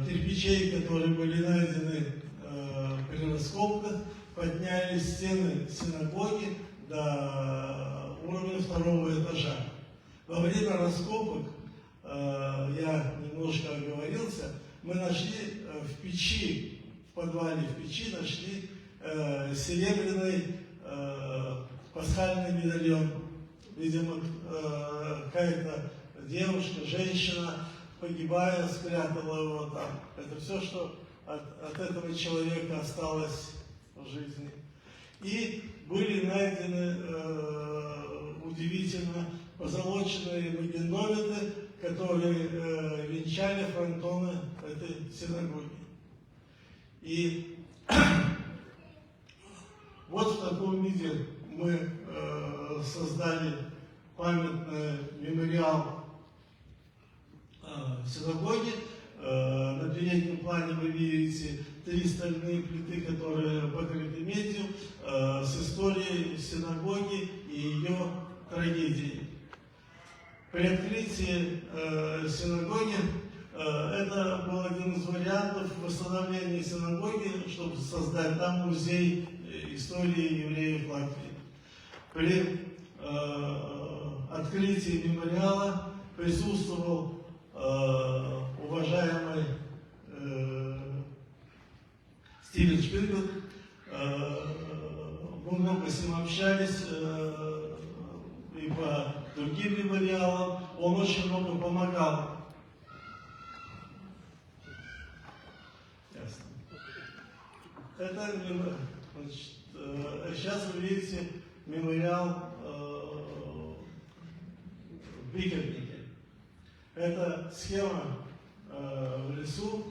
кирпичей, которые были найдены при раскопках, подняли стены синагоги до уровня 2-го этажа. Во время раскопок, я немножко оговорился, мы нашли в печи, в подвале в печи нашли серебряный пасхальный медальон. Видимо, какая-то девушка, женщина, погибая, спрятала его там. Это все, что от этого человека осталось в жизни. И были найдены удивительно позолоченные магендовиды, которые венчали фронтоны этой синагоги. И вот в таком виде мы создали памятный мемориал синагоги. На переднем плане вы видите 3 стальные плиты, которые покрыты медью, с историей синагоги и ее трагедии. При открытии синагоги это был один из вариантов восстановления синагоги, чтобы создать там музей истории евреев Латвии. При открытии мемориала присутствовал уважаемый Стивен Шпильберг. Мы много с ним общались и по другим мемориалам. Он очень много помогал. Ясно. Это, значит, сейчас вы видите мемориал в Бикернике. Это схема в лесу.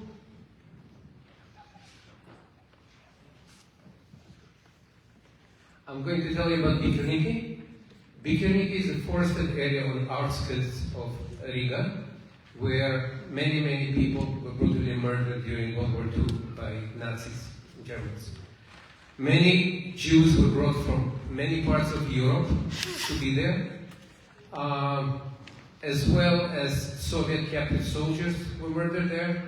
I'm going to tell you about Bikerniki. Bikerniki is a forested area on the outskirts of Riga, where many people were brutally murdered during World War II by Nazis and Germans. Many Jews were brought from many parts of Europe to be there, as well as Soviet captive soldiers were murdered there.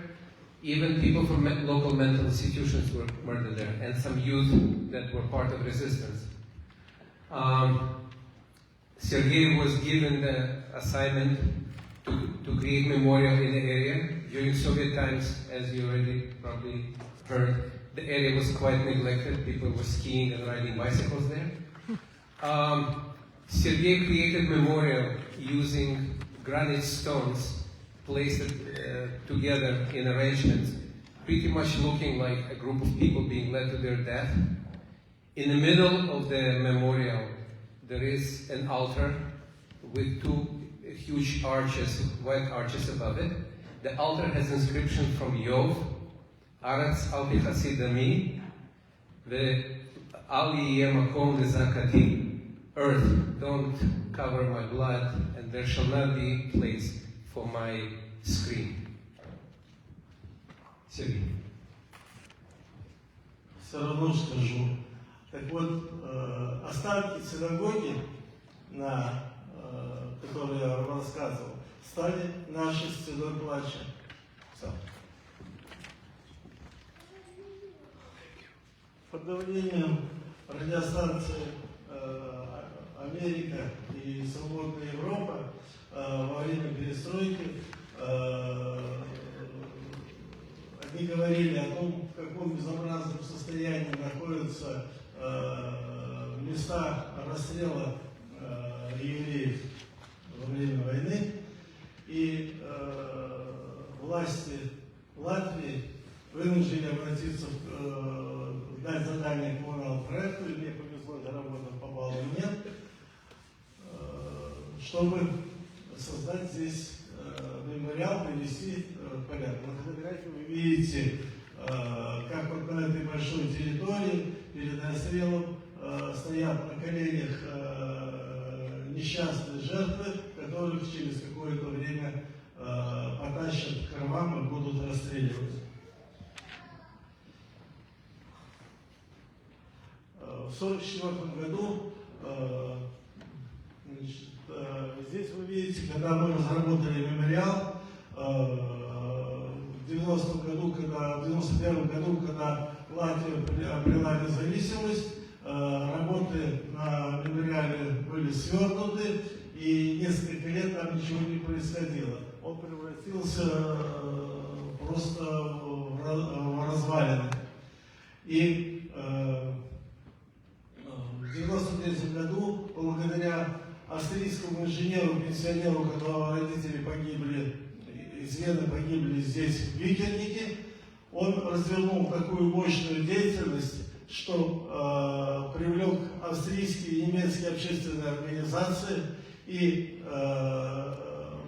Even people from local mental institutions were murdered there, and some youth that were part of resistance. Sergei was given the assignment to create memorial in the area. During Soviet times, as you already probably heard, the area was quite neglected. People were skiing and riding bicycles there. Sergei created memorial using granite stones placed together in arrangements, pretty much looking like a group of people being led to their death. In the middle of the memorial, there is an altar with two huge arches, white arches above it. The altar has inscription from Yov, Aretz al Pichasi Dami, the Al Yeh Makom Lezakati, earth, don't cover my blood, and there shall not be place for my screen. Сергей. Все равно скажу. Так вот, остатки синагоги, которые я вам рассказывал, стали нашей стеной плача. Все. Под давлением радиостанции Америка и Свободная Европа во время перестройки они говорили о том, в каком безобразном состоянии находятся места расстрела евреев во время войны. И власти Латвии вынуждены обратиться дать задание коммунальному проекту, и мне повезло, я работал, попал в нет, чтобы создать здесь мемориал, привести в порядок. На фотографии вы видите, как вот на этой большой территории перед расстрелом стоят на коленях несчастные жертвы, которых через какое-то время потащат к кровам и будут расстреливать. В 1944 году, здесь вы видите, когда мы разработали мемориал, в 91 году, когда Латвия обрела независимость, работы на мемориале были свернуты, и несколько лет там ничего не происходило. Он превратился просто в развалины. И в 1993 году, благодаря австрийскому инженеру, пенсионеру, которого родители погибли, из Вены погибли здесь, в Викернике, он развернул такую мощную деятельность, что привлек австрийские и немецкие общественные организации, и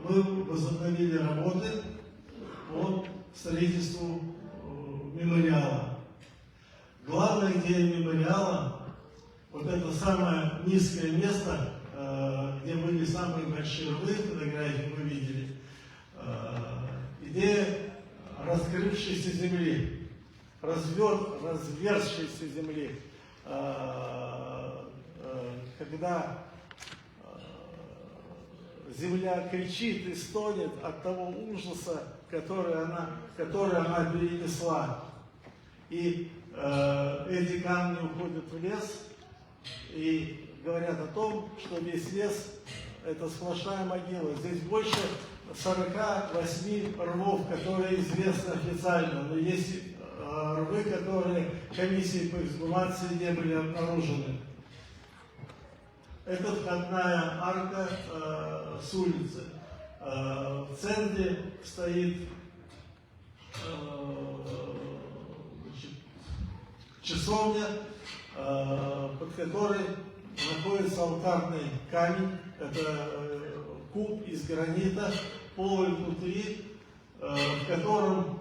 мы возобновили работы по строительству мемориала. Главная идея мемориала — вот это самое низкое место, где были самые большие рвы, фотографии вы видели, идея раскрывшейся земли, разверзшейся земли, когда земля кричит и стонет от того ужаса, который она перенесла. И эти камни уходят в лес и говорят о том, что весь лес — это сплошная могила. Здесь больше 48 рвов, которые известны официально, но есть рвы, которые комиссией по эксгумации не были обнаружены. Это входная арка с улицы. В центре стоит часовня, под которой находится алтарный камень. Это куб из гранита, полый внутри, в котором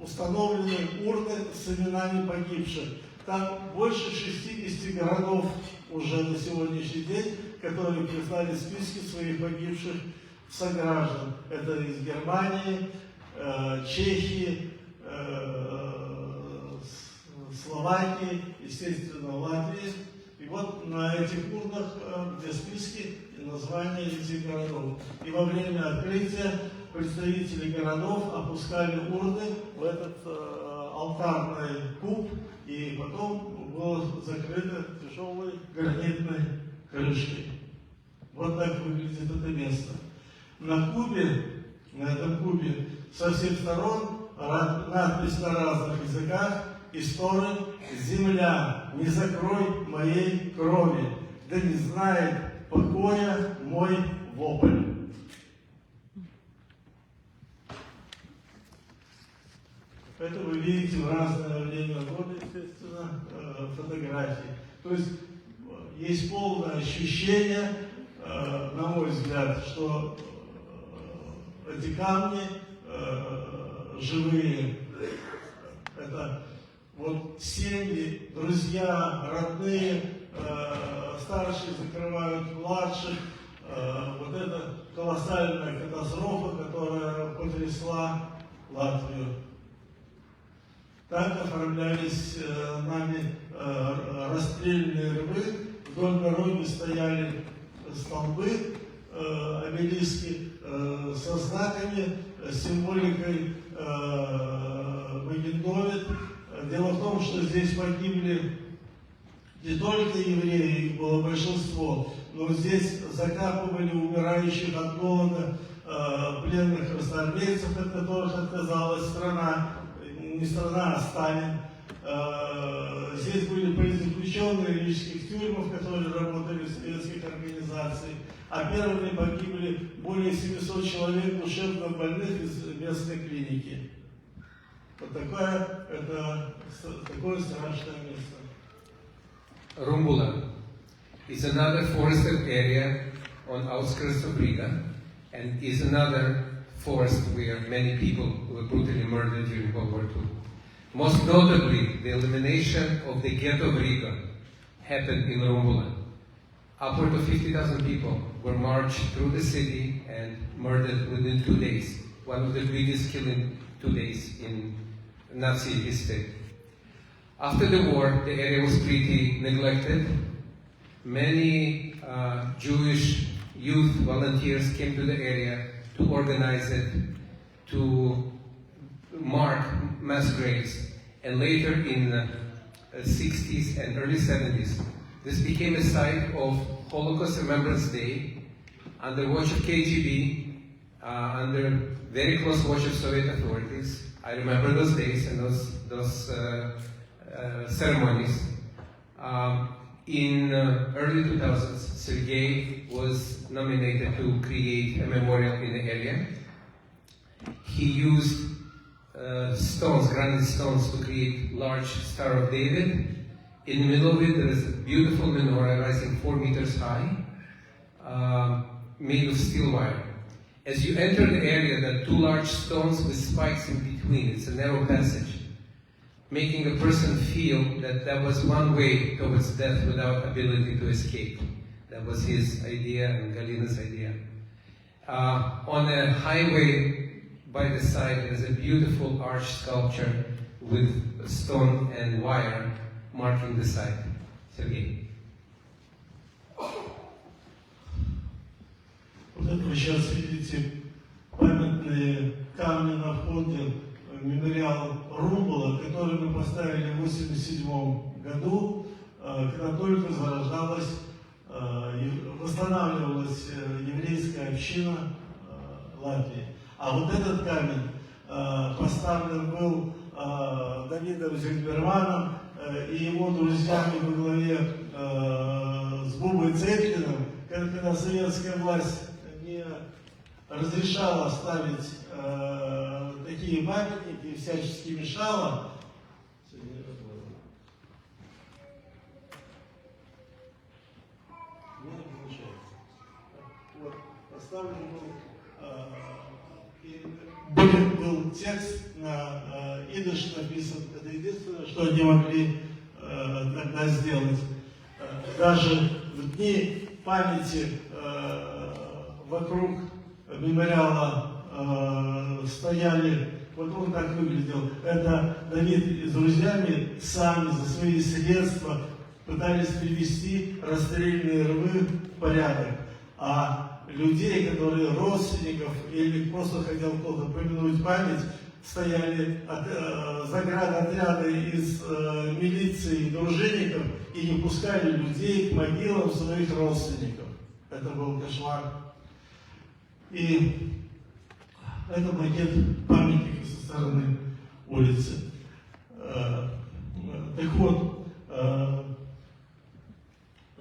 установлены урны с именами погибших. Там больше 60 городов уже на сегодняшний день, которые прислали списки своих погибших сограждан. Это из Германии, Чехии, Словакии, естественно, Латвии. И вот на этих урнах, где списки и названия этих городов. И во время открытия представители городов опускали урны в этот алтарный куб, и потом было закрыто тяжелой гранитной крышкой. Вот так выглядит это место. На этом кубе со всех сторон надпись на разных языках, истории, земля, не закрой моей крови, да не знает покоя мой вопль. Это вы видите в разное время года, естественно, фотографии. То есть есть полное ощущение, на мой взгляд, что эти камни живые. Это вот семьи, друзья, родные, старшие закрывают младших. Вот это колоссальная катастрофа, которая потрясла Латвию. Так оформлялись нами расстрельные рвы. Вдоль дороги стояли столбы, обелиски со знаками, символикой Магендовит. Дело в том, что здесь погибли не только евреи, их было большинство, но здесь закапывали умирающих от голода пленных красноармейцев, от которых отказалась страна, не страна, а Сталин. Здесь были политзаключенные в рижских тюрьмах, которые работали в советских организациях, а первыми погибли более 700 человек душевно больных из местной клиники. Вот такое страшное место. Rumbula is another forested area on outskirts of Riga, and is another forest where many people were brutally murdered during World War II. Most notably, the elimination of the ghetto of Riga happened in Rumbula. Upward of 50,000 people were marched through the city and murdered within 2 days, one of the biggest killing 2 days in Nazi history. After the war, the area was pretty neglected. Many Jewish youth volunteers came to the area to organize it, to mark mass graves, and later in the 60s and early 70s, this became a site of Holocaust Remembrance Day under watch of KGB, under very close watch of Soviet authorities. I remember those days and those ceremonies. In early 2000s, Sergei was nominated to create a memorial in the area. He used stones, granite stones, to create large Star of David. In the middle of it, there is a beautiful menorah rising 4 meters high, made of steel wire. As you enter the area, there are 2 large stones with spikes in between. It's a narrow passage, making a person feel that there was one way towards death without ability to escape. That was his idea and Galina's idea. On a highway by the side, there's a beautiful arch sculpture with stone and wire marking the site. Sergei. Вот это вы сейчас видите памятные камни на входе в мемориал Румбула, который мы поставили в 1987 году, когда только зарождалась, восстанавливалась еврейская община Латвии. А вот этот камень поставлен был Давидом Зельберманом и его друзьями во главе с Бубой Цетлиным, когда советская власть не разрешала ставить такие памятники и всячески мешала. Не получается. Вот, поставлен был текст на идыш написан. Это единственное, что они могли тогда сделать. Даже в дни памяти вокруг мемориала стояли, вот он так выглядел. Это Давид с друзьями сами за свои средства пытались привести расстрельные рвы в порядок. А людей, которые родственников или просто хотел кто-то помянуть память, стояли заградотряды из милиции и дружинников и не пускали людей к могилам своих родственников. Это был кошмар. И это макет памятника со стороны улицы. Так вот,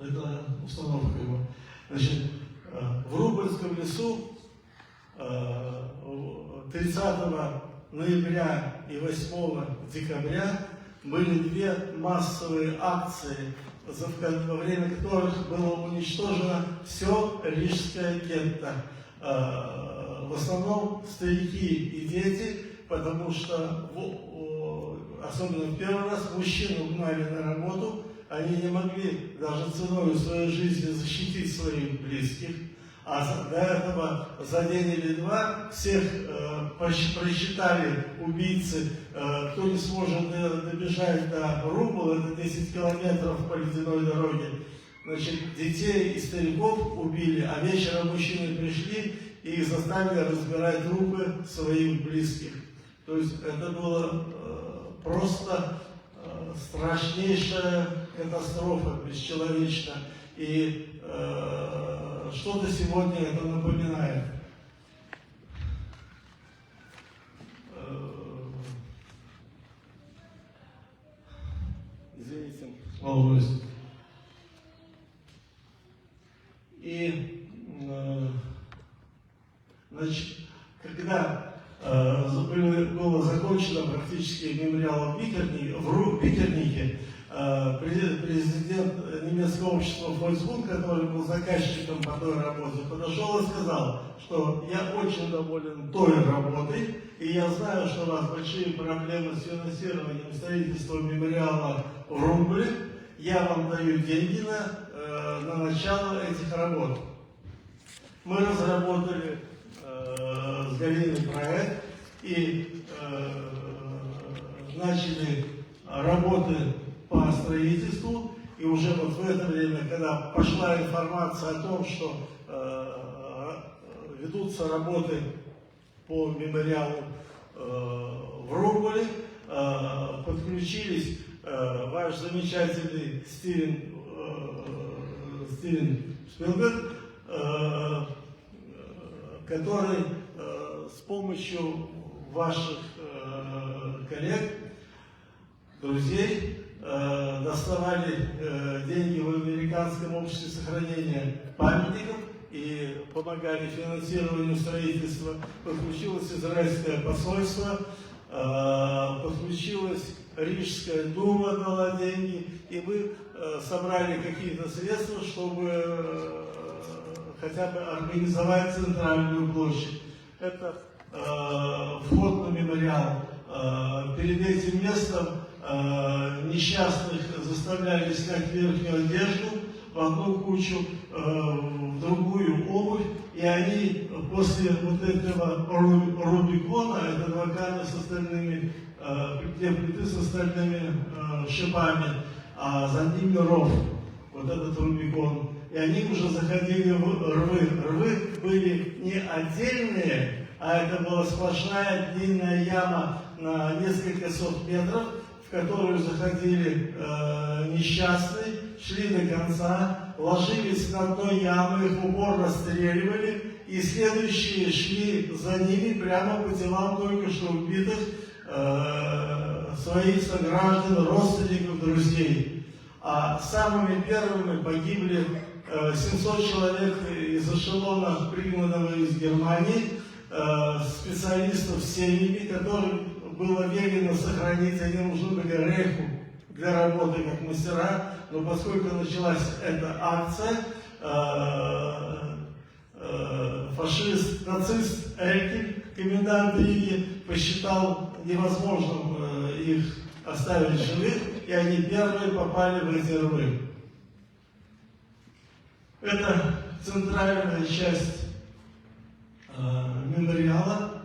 это установка его. Значит, в Рубльском лесу 30 ноября и 8 декабря были две массовые акции, во время которых было уничтожено все рижское гетто. В основном старики и дети, потому что, особенно в первый раз, мужчин угнали на работу, они не могли даже ценой своей жизни защитить своих близких. А до этого за день или два всех просчитали убийцы, кто не сможет добежать до Рубла, это 10 километров по ледяной дороге. Значит, детей и стариков убили, а вечером мужчины пришли и их заставили разбирать трупы своих близких. То есть это было просто страшнейшая катастрофа, бесчеловечная. И что-то сегодня это напоминает. Извините, волнуюсь. И, значит, когда было закончено практически мемориал в Пикернике, президент немецкого общества Фольксбунд, который был заказчиком по той работе, подошел и сказал, что я очень доволен той работой, и я знаю, что у вас большие проблемы с финансированием строительства мемориала в Рубле, я вам даю деньги на начало этих работ. Мы разработали с Галиной проект и начали работы по строительству, и уже вот в это время, когда пошла информация о том, что ведутся работы по мемориалу в Рубле, подключились ваш замечательный Стивен Спилберг, который с помощью ваших коллег, друзей, доставали деньги в Американском обществе сохранения памятников и помогали финансированию строительства. Подключилось израильское посольство, подключилась Рижская дума, дала деньги, и мы собрали какие-то средства, чтобы хотя бы организовать центральную площадь. Это вход на мемориал. Перед этим местом несчастных заставляли снять верхнюю одежду в одну кучу, в другую обувь, и они после вот этого Рубикона, это два камня с остальными, две плиты с остальными шипами, а за ними ров, вот этот Рубикон, и они уже заходили в рвы. Рвы были не отдельные, а это была сплошная длинная яма на несколько сот метров, в которую заходили несчастные, шли до конца, ложились на дно ямы, их в упор расстреливали, и следующие шли за ними прямо по телам только что убитых своих сограждан, родственников, друзей. А самыми первыми погибли 700 человек из эшелона, пригнанного из Германии, специалистов с семьями, которым было велено сохранить, они нужны были Рейху для работы как мастера, но поскольку началась эта акция, фашист, нацист Элькин, комендант Риги, посчитал невозможным их оставить живых, и они первые попали в эти рвы. Это центральная часть мемориала.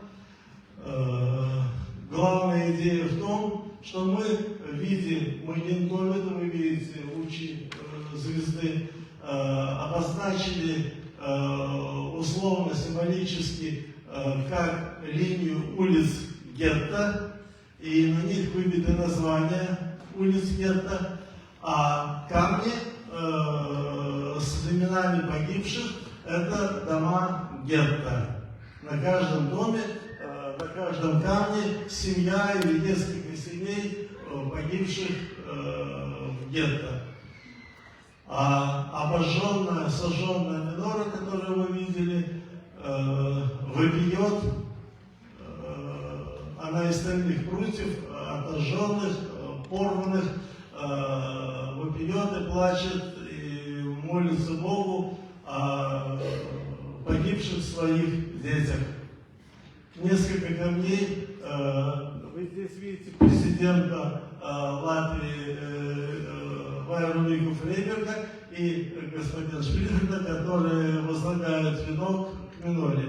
Главная идея в том, что мы в виде Магентовида, вы видите лучи звезды, обозначили условно, символически, как линию улиц гетто, и на них выбиты названия улиц гетто, а камни с именами погибших – это дома гетто. На каждом доме, на каждом камне семья или несколько семей погибших в гетто. А обожженная, сожженная минора, которую вы видели, выпьет, она из стальных прутьев, отожженных, порванных, выпьет и плачет, и молится Богу о погибших своих детях. Несколько камней. Вы здесь видите президента Латвии Вайру Фрейберга и господин Шпильхерта, которые возлагают венок к миноре.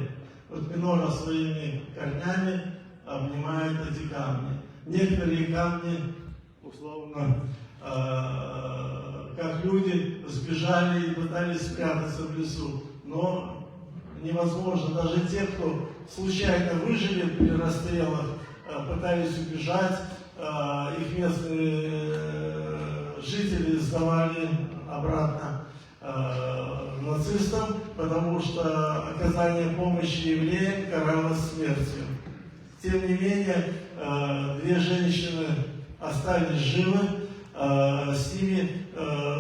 Вот минора своими корнями обнимает эти камни. Некоторые камни, условно, как люди сбежали и пытались спрятаться в лесу, но невозможно. Даже те, кто случайно выжили при расстрелах, пытались убежать, их местные жители сдавали обратно нацистам, потому что оказание помощи евреям каралось смертью. Тем не менее, две женщины остались живы, с ними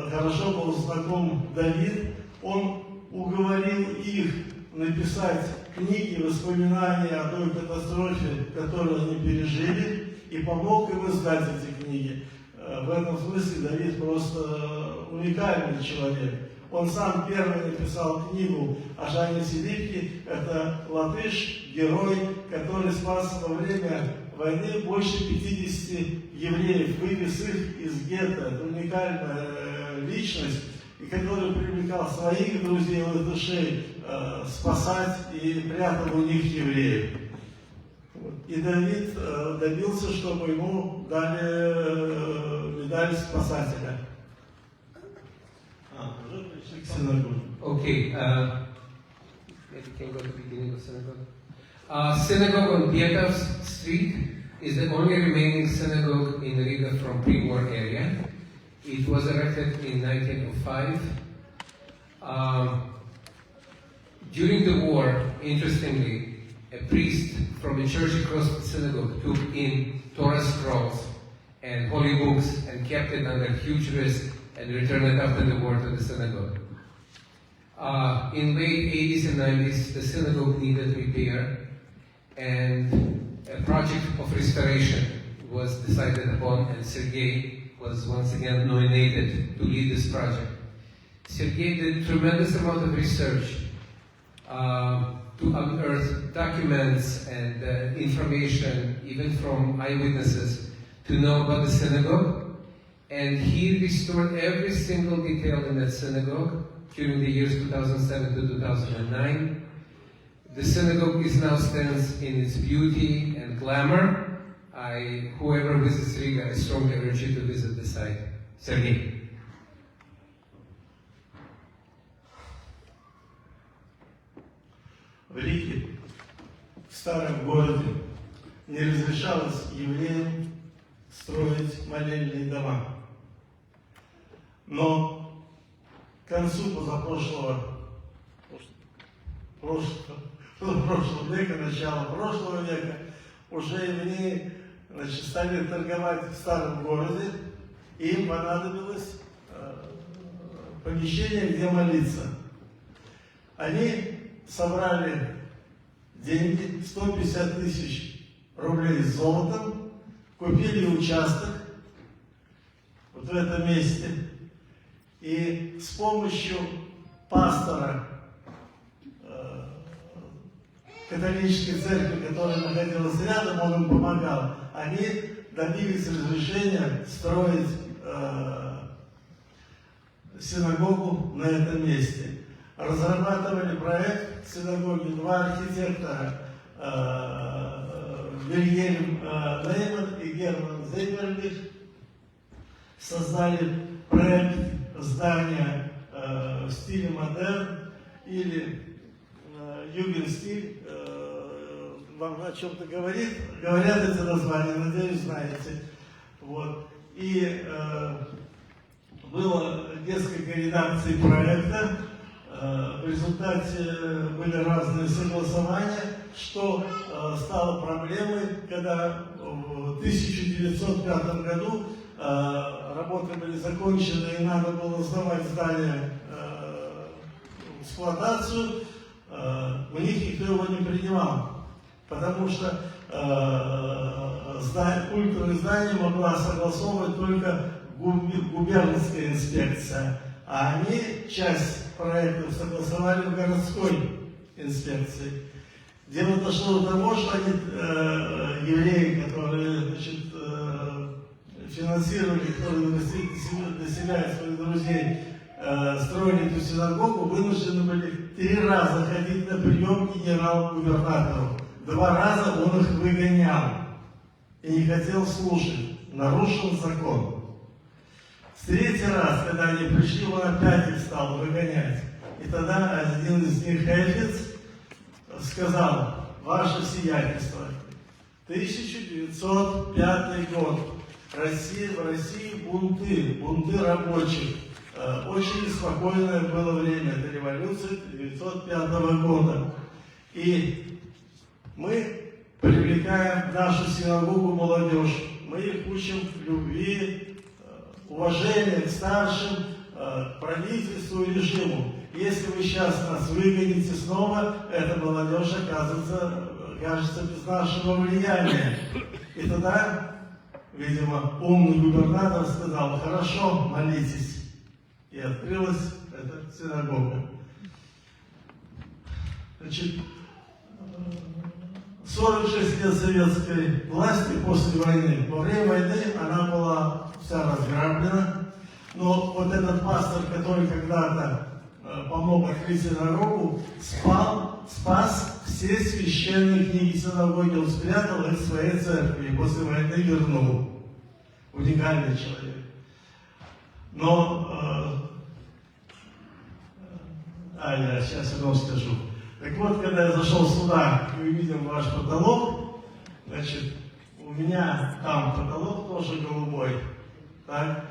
хорошо был знаком Давид. Он уговорил их написать книги, воспоминания о той катастрофе, которую они пережили, и помог им издать эти книги. В этом смысле Давид просто уникальный человек. Он сам первый написал книгу о Жане Селипке. Это латыш, герой, который спас во время войны больше 50 евреев, вывез их из гетто. Это уникальная личность, и который привлекал своих друзей, латышей, спасать и прятал у них евреев. И Давид добился, чтобы ему дали медаль спасателя. Уже пришли к синагоге. Okay, maybe we can go to the beginning of synagogue. Synagogue on Pietov Street is the only remaining synagogue in Riga from pre-war area. It was erected in 1905. During the war, interestingly, a priest from a church across the synagogue took in Torah scrolls and holy books and kept it under huge risk and returned it after the war to the synagogue. In late 80s and 90s, the synagogue needed repair, and a project of restoration was decided upon, and Sergei was once again nominated to lead this project. Sergei did a tremendous amount of research to unearth documents and information, even from eyewitnesses, to know about the synagogue. And he restored every single detail in that synagogue during the years 2007 to 2009. The synagogue now stands in its beauty and glamour. Whoever visits Riga, I strongly urge you to visit the site. Sergei. В Риге, в старом городе, не разрешалось евреям строить молельные дома. Но к концу позапрошлого века, начало прошлого века, уже евреи стали торговать в старом городе, и им понадобилось помещение, где молиться. Они собрали деньги, 150 тысяч рублей с золотом, купили участок вот в этом месте, и с помощью пастора католической церкви, которая находилась рядом, он им помогал, они добились разрешения строить синагогу на этом месте. Разрабатывали проект синагоги два архитектора, Вильгельм Лейман и Герман Зейберлих. Создали проект здания в стиле модерн или югенстиль. Вам о чем-то говорят эти названия, надеюсь, знаете. Вот. И было несколько редакций проекта. В результате были разные согласования, что стало проблемой, когда в 1905 году работы были закончены, и надо было сдавать здание в эксплуатацию, у них никто его не принимал, потому что культурное здание могла согласовывать только губернская инспекция, а они часть проектов согласовали в городской инспекции. Дело дошло до того, что они, евреи, которые, значит, финансировали, которые для себя и своих друзей строили эту синагогу, вынуждены были 3 раза ходить на прием к генерал-губернатору. 2 раза он их выгонял и не хотел слушать, нарушил закон. В 3-й раз, когда они пришли, он опять их стал выгонять. И тогда один из них, Хефец, сказал: ваше сиятельство, 1905 год, в России бунты рабочих. Очень спокойное было время, это революция 1905 года. И мы привлекаем в нашу синагогу молодежь, мы их учим любви, уважению к старшим, правительству и режиму. Если вы сейчас нас выгоните снова, эта молодежь окажется без нашего влияния. И тогда, видимо, умный губернатор сказал: хорошо, молитесь. И открылась эта синагога. Значит, 46 лет советской власти после войны. Во время войны она была вся разграблена. Но вот этот пастор, который когда-то помог открыть синагогу, спас все священные книги синагоги, он спрятал их в своей церкви и после войны вернул. Уникальный человек. Но, я сейчас вам скажу. Так вот, когда я зашел сюда и увидел ваш потолок, значит, у меня там потолок тоже голубой, так?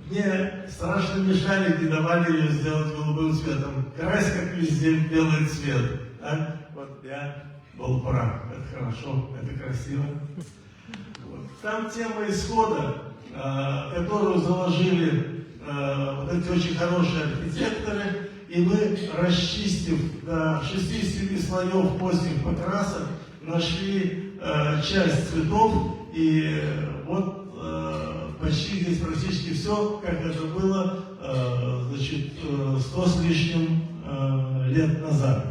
Мне страшно мешали, не давали ее сделать голубым цветом. Крась, как везде, белый цвет. Так? Вот я был прав. Это хорошо, это красиво. Вот. Там тема исхода, которую заложили вот эти очень хорошие архитекторы, и мы, расчистив до 60 слоев поздних покрасок, нашли часть цветов, и вот почти здесь практически все, как это было, значит, 100 с лишним лет назад.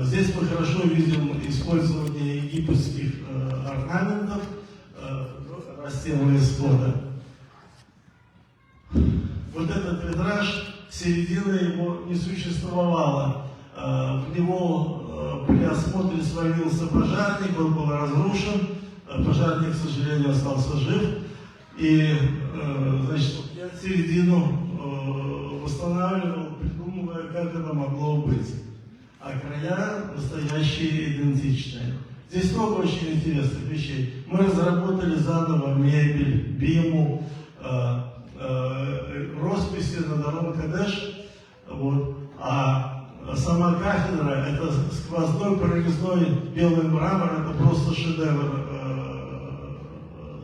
Здесь мы хорошо видим использование египетских орнаментов, растения исхода. Вот этот витраж, середина его не существовала. В него при осмотре свалился пожарник, он был разрушен. Пожарник, к сожалению, остался жив. И, значит, я середину восстанавливал, придумывая, как это могло быть. А края настоящие, идентичные. Здесь много очень интересных вещей. Мы разработали заново мебель, биму, росписи на Дарон Кадеш. Вот. А сама кафедра — это сквозной прорезной белый мрамор, это просто шедевр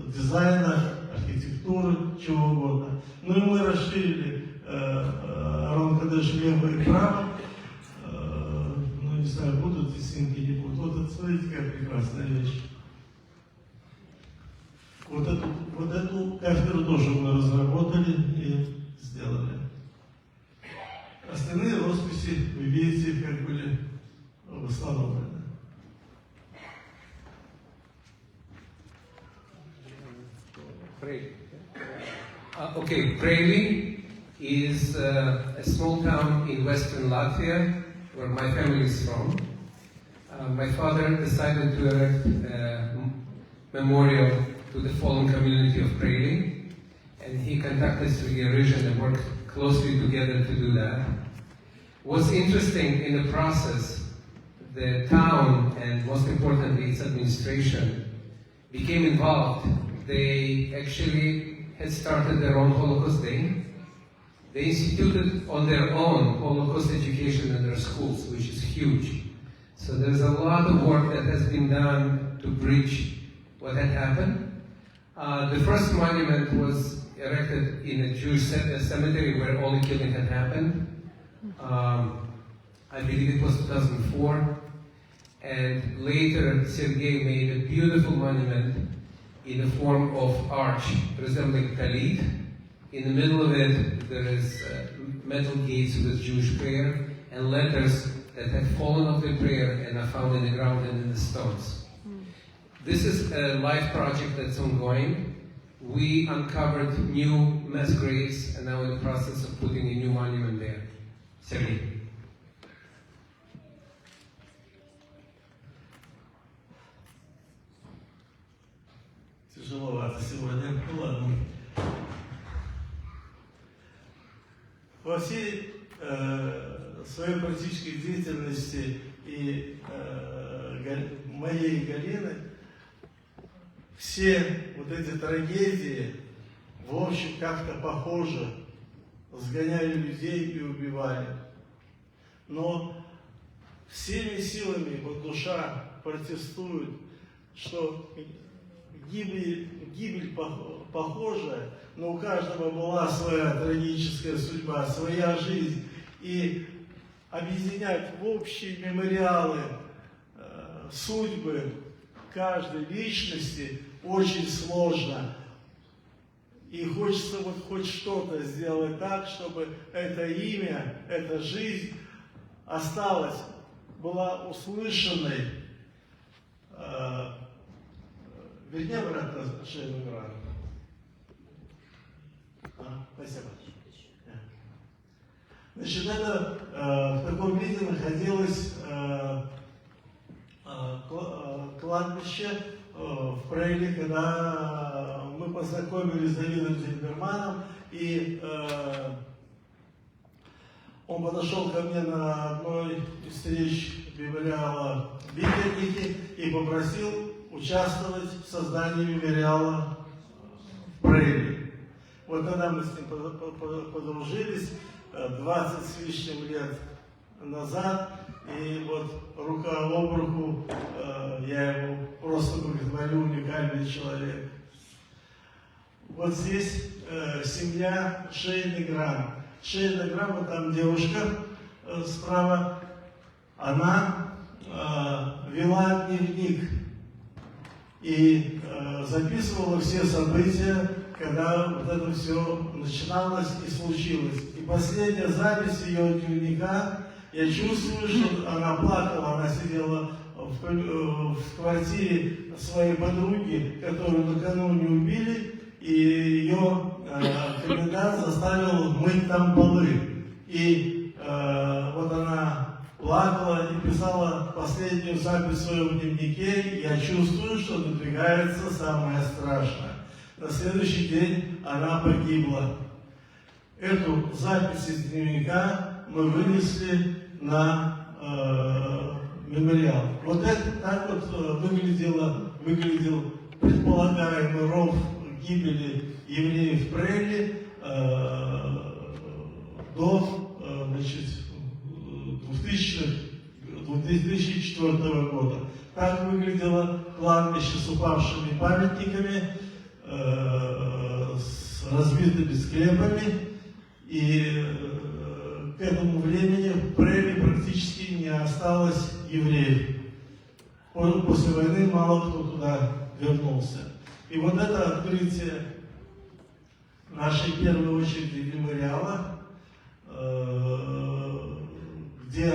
дизайна, архитектуры, чего угодно. Ну и мы расширили Дарон Кадеш влево и вправо. Ну не знаю, будут здесь синки, не будут. Вот это, смотрите, какая прекрасная вещь. Вот эту кафедру тоже мы разработали и сделали. Остальные росписи, вы видите, как были восстановлены. Okay, Preili is a small town in western Latvia, where my family is from. My father decided to erect a memorial to the fallen community of Preili, and he contacted Sergei Ryzhin and worked closely together to do that. What's interesting in the process, the town, and most importantly its administration, became involved. They actually had started their own Holocaust Day. They instituted on their own Holocaust education in their schools, which is huge. So there's a lot of work that has been done to bridge what had happened. The first monument was erected in a Jewish cemetery where all the killing had happened. I believe it was 2004. And later, Sergei made a beautiful monument in the form of arch, resembling talit. In the middle of it, there is metal gates with Jewish prayer and letters that have fallen off the prayer and are found in the ground and in the stones. This is a live project that's ongoing. We uncovered new mass graves and now in the process of putting a new monument there. Sergei. Тяжеловато сегодня, ну ладно. Во всей своей практической деятельности и моей Галины все вот эти трагедии, в общем, как-то похоже, сгоняли людей и убивали. Но всеми силами вот душа протестует, что гибель похожая, но у каждого была своя трагическая судьба, своя жизнь. И объединять в общие мемориалы судьбы каждой личности очень сложно. И хочется вот хоть что-то сделать так, чтобы это имя, эта жизнь осталась, была услышанной. Верни обратно шейную рану. Спасибо. Значит, это в таком виде находилось кладбище в Прейле, когда мы познакомились с Давидом Зильберманом, и он подошел ко мне на одной из встреч мемориала Библиотеки и попросил участвовать в создании мемориала в Прейле. Вот тогда мы с ним подружились 20 с лишним лет назад, и вот рука об руку я его просто боготворю, уникальный человек. Вот здесь семья Шейный Грам. Шейный Грам, вот там девушка справа, она вела дневник и записывала все события, когда вот это все начиналось и случилось. И последняя запись ее дневника, я чувствую, что она плакала, она сидела в квартире своей подруги, которую накануне убили, и ее комендант заставил мыть там полы. И вот она плакала и писала последнюю запись в своем дневнике, и я чувствую, что надвигается самое страшное. На следующий день она погибла. Эту запись из дневника мы вынесли на мемориал. Вот это так вот выглядел предполагаемый ров гибели евреев в Прейле до 2004 года. Так выглядело кладбище с упавшими памятниками, с разбитыми склепами, и к этому времени в Прейле практически не осталось евреев. После войны мало кто туда вернулся. И вот это открытие нашей первой очереди мемориала, где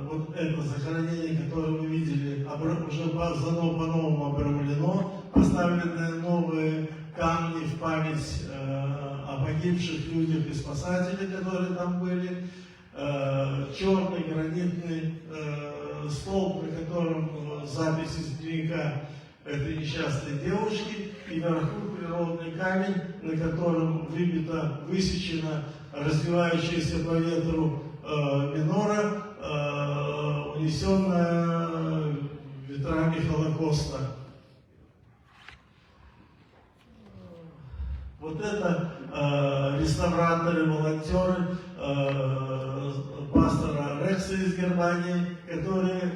вот это захоронение, которое мы видели, уже по-новому обрамлено, поставлены новые камни в память о погибших людях и спасателях, которые там были, черный гранитный столб, на котором запись из дневника этой несчастной девушки, и вверху природный камень, на котором высечена развивающаяся по ветру минора, унесенная ветрами Холокоста. Вот это реставраторы, волонтеры пастора Рекса из Германии, которые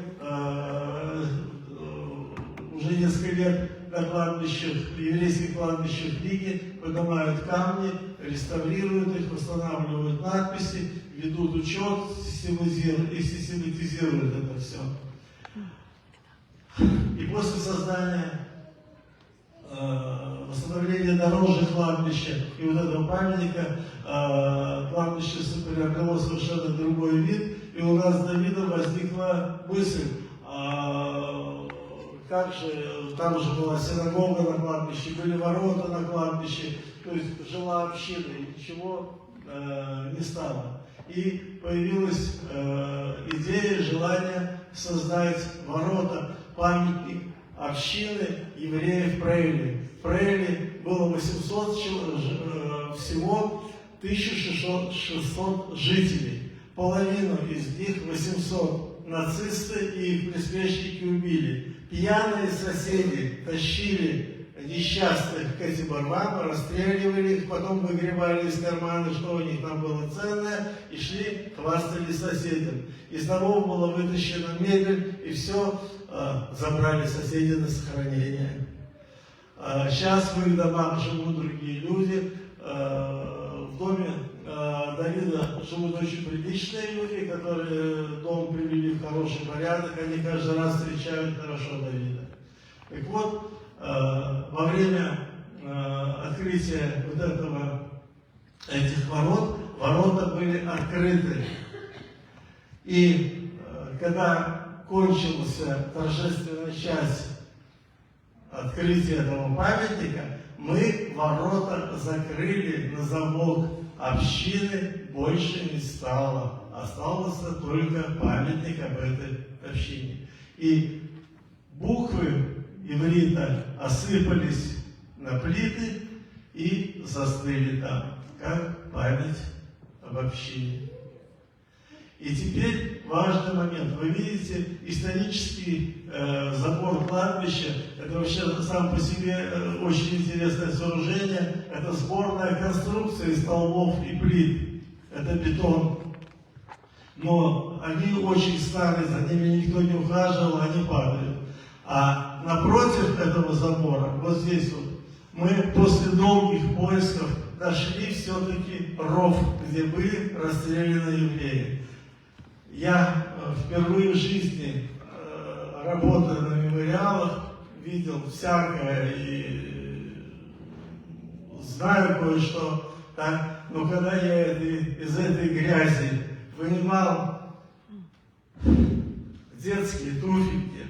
уже несколько лет на кладбищах, еврейских кладбищах Риги поднимают камни, реставрируют их, восстанавливают надписи, ведут учет, систематизируют это все. И после создания восстановления дорожи кладбища и вот этого памятника кладбище приобрело совершенно другой вид, и у нас с Давидом возникла мысль, как же, там же была синагога на кладбище, были ворота на кладбище, то есть жила община, и ничего не стало. И появилась идея, желание создать ворота, памятник общины евреев Прейли. В Прейли было 800 всего 1600 жителей. Половину из них, 800, нацисты и их приспешники убили. Пьяные соседи тащили несчастных к этим барбам, расстреливали их, потом выгребали из кармана, что у них там было ценное, и шли, хвастались соседям. Из домов была вытащена мебель, и все забрали соседи на сохранение. Сейчас в их домах живут другие люди. В доме Давида живут очень приличные люди, которые дом привели в хороший порядок. Они каждый раз встречают хорошо Давида. Так вот, во время открытия вот этих ворот, ворота были открыты. И когда кончилась торжественная часть открытия этого памятника, мы ворота закрыли на замок. Общины больше не стало. Остался только памятник об этой общине. И буквы иврита осыпались на плиты и застыли там, как память об общине. И теперь важный момент. Вы видите, исторический забор кладбища, это вообще сам по себе очень интересное сооружение. Это сборная конструкция из столбов и плит. Это бетон. Но они очень старые, за ними никто не ухаживал, они падают. А напротив этого забора, вот здесь вот, мы после долгих поисков нашли все-таки ров, где были расстреляны евреи. Я впервые в жизни, работая на мемориалах, видел всякое и знаю кое-что, да? Но когда я из этой грязи вынимал детские туфельки,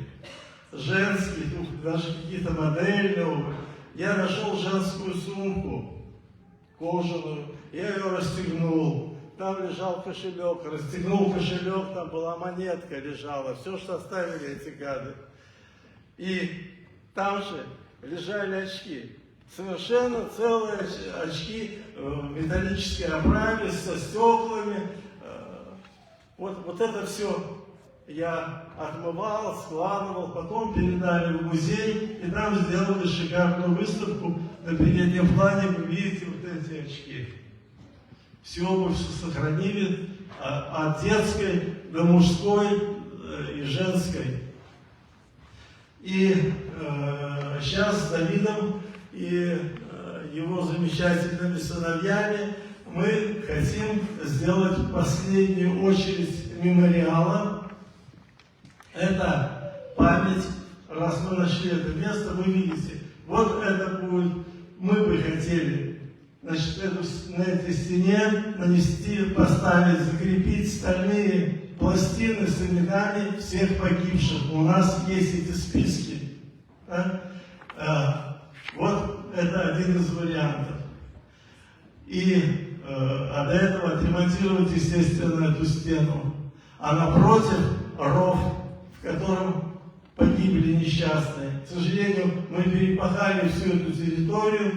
женские туфли, даже какие-то модельные обувь, я нашел женскую сумку кожаную, я ее расстегнул. Там лежал кошелек, расстегнул кошелек, там была монетка лежала, все, что оставили эти гады. И там же лежали очки, совершенно целые очки в металлической оправе, со стеклами. Вот это все я отмывал, складывал, потом передали в музей, и там сделали шикарную выставку. На переднем плане вы видите вот эти очки. Всю обувь сохранили, от детской до мужской и женской. И сейчас с Давидом и его замечательными сыновьями мы хотим сделать последнюю очередь мемориала. Это память, раз мы нашли это место, вы видите, вот это будет, мы бы хотели, значит, на этой стене нанести, поставить, закрепить стальные пластины с именами всех погибших. У нас есть эти списки. Да? Вот это один из вариантов. И до этого отремонтировать, естественно, эту стену. А напротив ров, в котором погибли несчастные. К сожалению, мы перепахали всю эту территорию.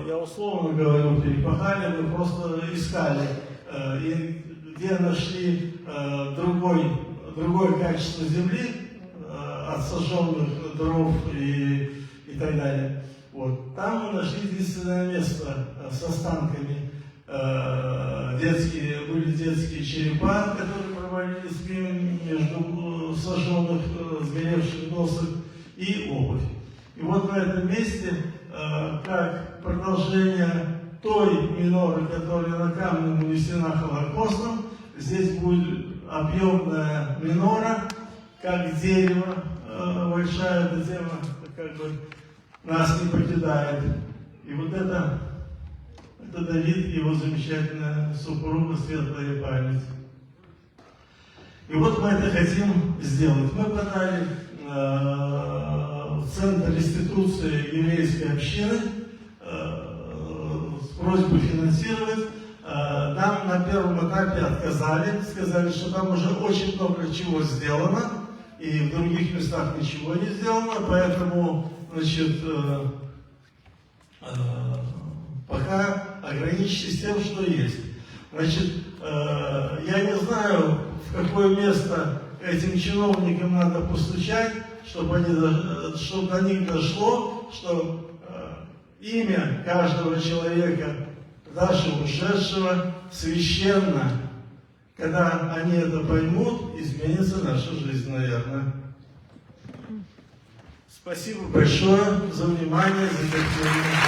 Я условно говорю, перепахали, мы просто искали, и где нашли другое качество земли от сожженных дров и так далее. Вот. Там мы нашли единственное место с останками. были детские черепа, которые провалились между сожженных, сгоревших досок, и обувь. И вот на этом месте, как продолжение той миноры, которая на камне нанесена Холокостом, здесь будет объемная минора, как дерево, большая эта тема, как бы нас не покидает. И вот это Давид и его замечательная супруга, светлая память. И вот мы это хотим сделать. Мы подали в Центр реституции еврейской общины с просьбой финансировать. Нам на первом этапе отказали, сказали, что там уже очень много чего сделано, и в других местах ничего не сделано, поэтому, значит, пока ограничьтесь тем, что есть. Значит, я не знаю, в какое место этим чиновникам надо постучать, чтобы до них дошло, что имя каждого человека, даже ушедшего, священно. Когда они это поймут, изменится наша жизнь, наверное. Спасибо большое за внимание, за терпение.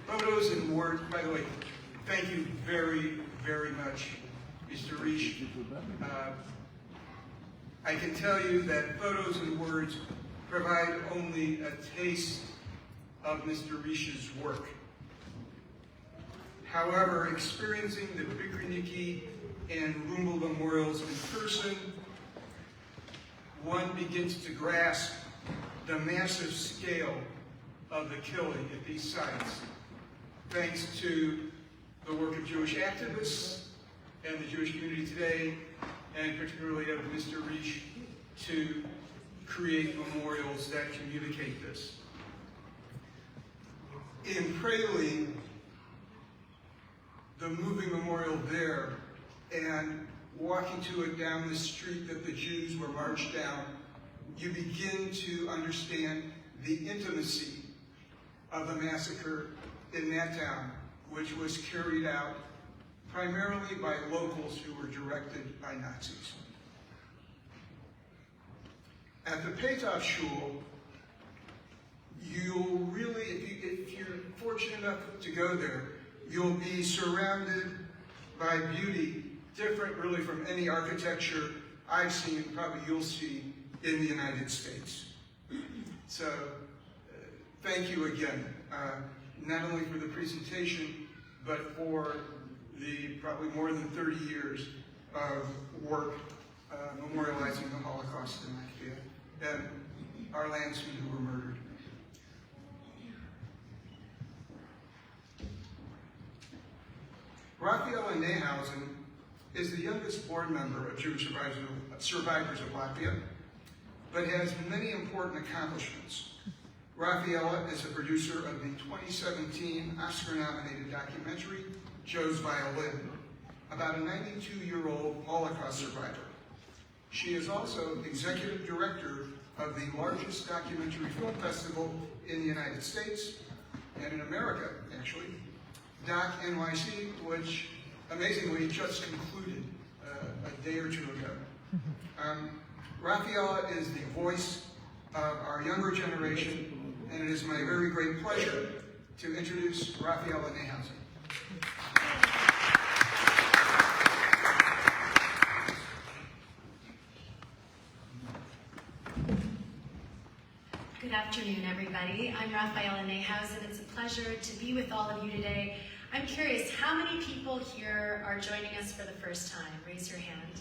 Photos and words, by the way, thank you very, very much, Mr. Reish. I can tell you that photos and words provide only a taste of Mr. Reish's work. However, experiencing the Bikriniki and Rumbel memorials in person, one begins to grasp the massive scale of the killing at these sites, thanks to the work of Jewish activists and the Jewish community today, and particularly of Mr. Reish, to create memorials that communicate this. In Praline, the moving memorial there, and walking to it down the street that the Jews were marched down, you begin to understand the intimacy of the massacre in that town, which was carried out primarily by locals who were directed by Nazis. At the Petov Shul, you'll really, if you're fortunate enough to go there, you'll be surrounded by beauty different really from any architecture I've seen and probably you'll see in the United States. So thank you again, not only for the presentation, but for the probably more than 30 years of work memorializing the Holocaust in Latvia and our landsmen who were murdered. Raphaela Nehausen is the youngest board member of Jewish Survivors of Latvia, but has many important accomplishments. Raphaela is a producer of the 2017 Oscar-nominated documentary, Joe's Violin, about a 92-year-old Holocaust survivor. She is also executive director of the largest documentary film festival in the United States, and in America, actually, Doc NYC, which amazingly just concluded a day or two ago. Raphaela is the voice of our younger generation, and it is my very great pleasure to introduce Raphaela Nehausen. Good afternoon, everybody. I'm Raphaela Nehausen. It's a pleasure to be with all of you today. I'm curious, how many people here are joining us for the first time? Raise your hand.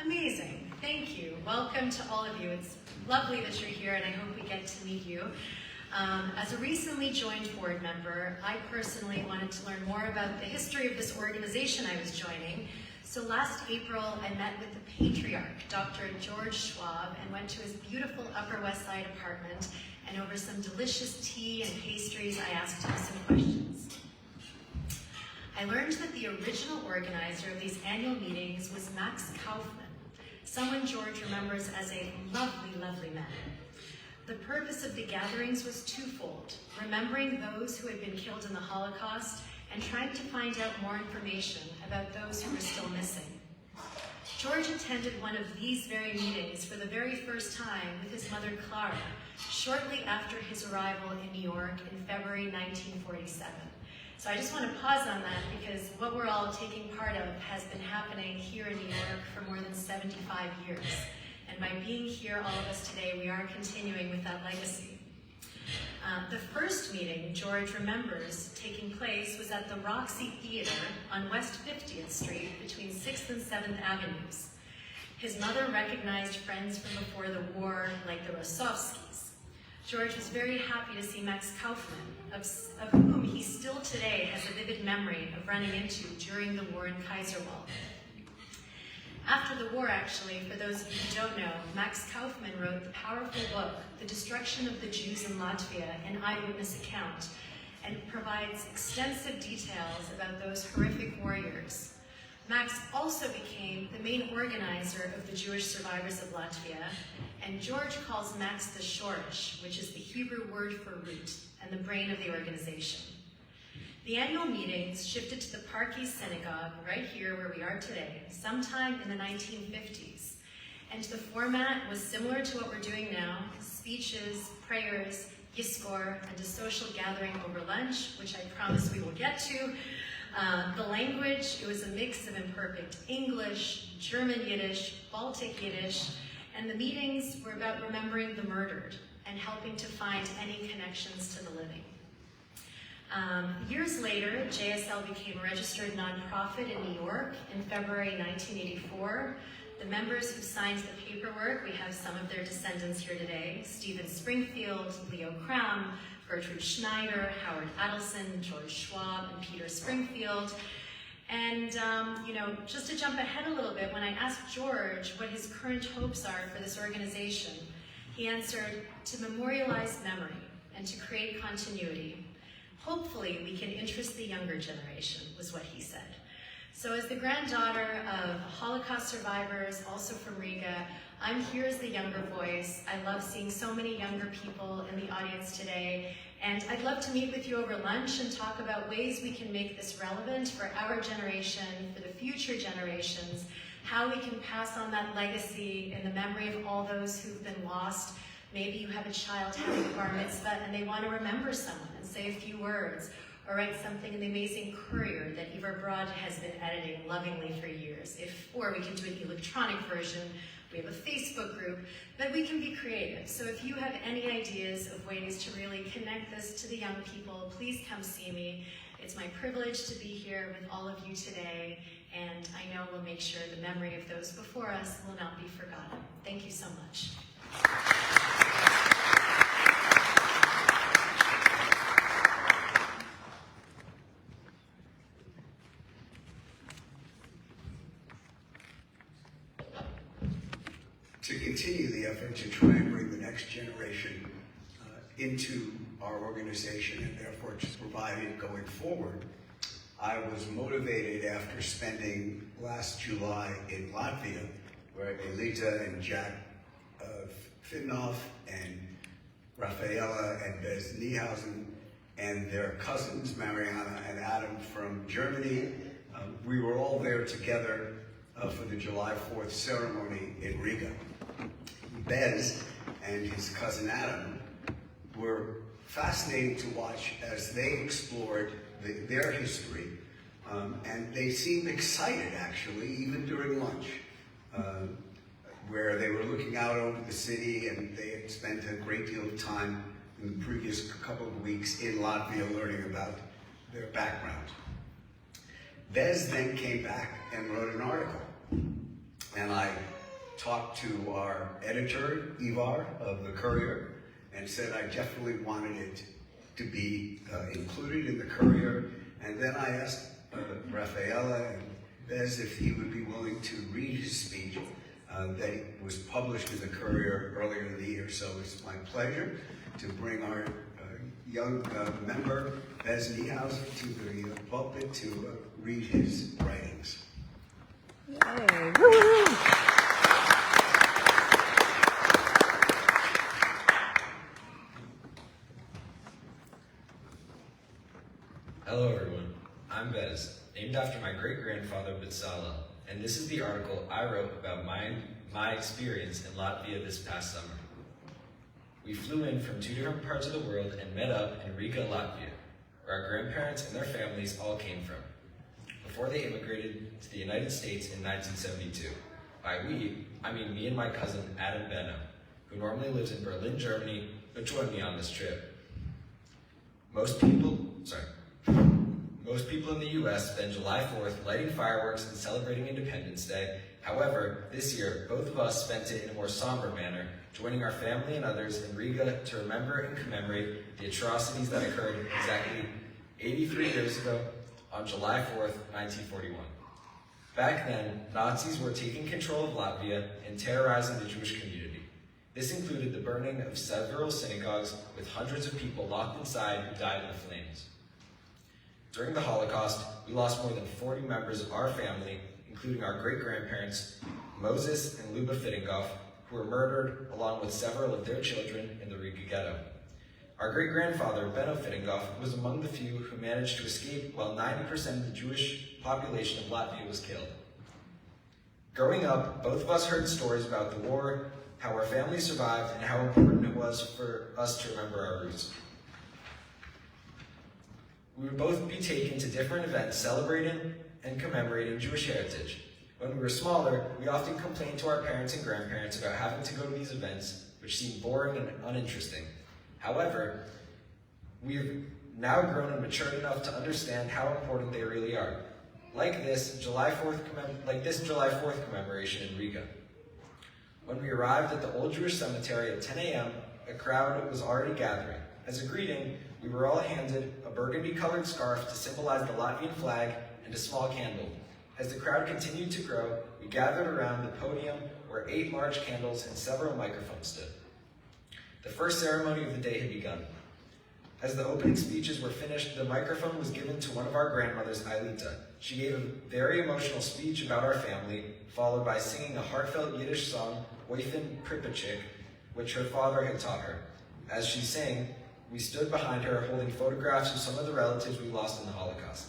Amazing, thank you. Welcome to all of you. It's lovely that you're here and I hope we get to meet you. As a recently joined board member, I personally wanted to learn more about the history of this organization I was joining. So last April, I met with the patriarch, Dr. George Schwab, and went to his beautiful Upper West Side apartment, and over some delicious tea and pastries, I asked him some questions. I learned that the original organizer of these annual meetings was Max Kaufman, someone George remembers as a lovely, lovely man. The purpose of the gatherings was twofold: remembering those who had been killed in the Holocaust and trying to find out more information about those who were still missing. George attended one of these very meetings for the very first time with his mother Clara, shortly after his arrival in New York in February 1947. So I just want to pause on that because what we're all taking part of has been happening here in New York for more than 75 years. And by being here, all of us today, we are continuing with that legacy. The first meeting George remembers taking place was at the Roxy Theater on West 50th Street between 6th and 7th Avenues. His mother recognized friends from before the war, like the Rosovskis. George was very happy to see Max Kaufman, of whom he still today has a vivid memory of running into during the war in Kaiserwald. After the war, actually, for those of you who don't know, Max Kaufman wrote the powerful book, The Destruction of the Jews in Latvia, an eyewitness account, and provides extensive details about those horrific warriors. Max also became the main organizer of the Jewish Survivors of Latvia, and George calls Max the Shoresh, which is the Hebrew word for root, and the brain of the organization. The annual meetings shifted to the Park East Synagogue, right here where we are today, sometime in the 1950s. And the format was similar to what we're doing now: speeches, prayers, Yizkor, and a social gathering over lunch, which I promise we will get to. The language, it was a mix of imperfect English, German Yiddish, Baltic Yiddish, and the meetings were about remembering the murdered and helping to find any connections to the living. Years later, JSL became a registered nonprofit in New York in February 1984. The members who signed the paperwork, we have some of their descendants here today: Stephen Springfield, Leo Cram, Gertrude Schneider, Howard Adelson, George Schwab, and Peter Springfield. And, just to jump ahead a little bit, when I asked George what his current hopes are for this organization, he answered, to memorialize memory and to create continuity. Hopefully, we can interest the younger generation, was what he said. So as the granddaughter of Holocaust survivors, also from Riga, I'm here as the younger voice. I love seeing so many younger people in the audience today, and I'd love to meet with you over lunch and talk about ways we can make this relevant for our generation, for the future generations, how we can pass on that legacy in the memory of all those who've been lost. Maybe you have a child having a bar mitzvah and they want to remember someone and say a few words, or write something in the amazing courier that Eva Broad has been editing lovingly for years. Or we can do an electronic version. We have a Facebook group, but we can be creative. So if you have any ideas of ways to really connect this to the young people, please come see me. It's my privilege to be here with all of you today, and I know we'll make sure the memory of those before us will not be forgotten. Thank you so much. To continue the effort to try and bring the next generation into our organization and therefore to provide it going forward, I was motivated after spending last July in Latvia, where Elita and Jack Fidnoff and Rafaela and Bez Niehausen and their cousins, Mariana and Adam from Germany, we were all there together for the July 4th ceremony in Riga. Bez and his cousin Adam were fascinating to watch as they explored their history, and they seemed excited, actually, even during lunch, where they were looking out over the city, and they had spent a great deal of time in the previous couple of weeks in Latvia learning about their background. Bez then came back and wrote an article, and I talked to our editor, Ivar, of the Courier, and said I definitely wanted it to be included in the Courier, and then I asked Rafaela and Bez if he would be willing to read his speech that was published in the Courier earlier in the year. So it's my pleasure to bring our young member, Bez Niehaus, to the pulpit to read his writings. Yay. Woo-hoo. Hello everyone, I'm Bez, named after my great-grandfather Bitsala, and this is the article I wrote about my experience in Latvia this past summer. We flew in from 2 different parts of the world and met up in Riga, Latvia, where our grandparents and their families all came from, before they immigrated to the United States in 1972. By we, I mean me and my cousin Adam Benno, who normally lives in Berlin, Germany, but joined me on this trip. Most people in the US spend July 4th lighting fireworks and celebrating Independence Day. However, this year, both of us spent it in a more somber manner, joining our family and others in Riga to remember and commemorate the atrocities that occurred exactly 83 years ago on July 4th, 1941. Back then, Nazis were taking control of Latvia and terrorizing the Jewish community. This included the burning of several synagogues with hundreds of people locked inside who died in the flames. During the Holocaust, we lost more than 40 members of our family, including our great-grandparents, Moses and Luba Fittingoff, who were murdered along with several of their children in the Riga ghetto. Our great-grandfather, Benno Fittingoff, was among the few who managed to escape while 90% of the Jewish population of Latvia was killed. Growing up, both of us heard stories about the war, how our family survived, and how important it was for us to remember our roots. We would both be taken to different events celebrating and commemorating Jewish heritage. When we were smaller, we often complained to our parents and grandparents about having to go to these events, which seemed boring and uninteresting. However, we have now grown and matured enough to understand how important they really are. Like this July 4th commemoration in Riga. When we arrived at the old Jewish cemetery at 10 a.m., a crowd was already gathering. As a greeting, we were all handed a burgundy-colored scarf to symbolize the Latvian flag and a small candle. As the crowd continued to grow, we gathered around the podium where 8 large candles and several microphones stood. The first ceremony of the day had begun. As the opening speeches were finished, the microphone was given to one of our grandmothers, Ailita. She gave a very emotional speech about our family, followed by singing a heartfelt Yiddish song, Oifin Pripachik, which her father had taught her. As she sang, we stood behind her holding photographs of some of the relatives we lost in the Holocaust.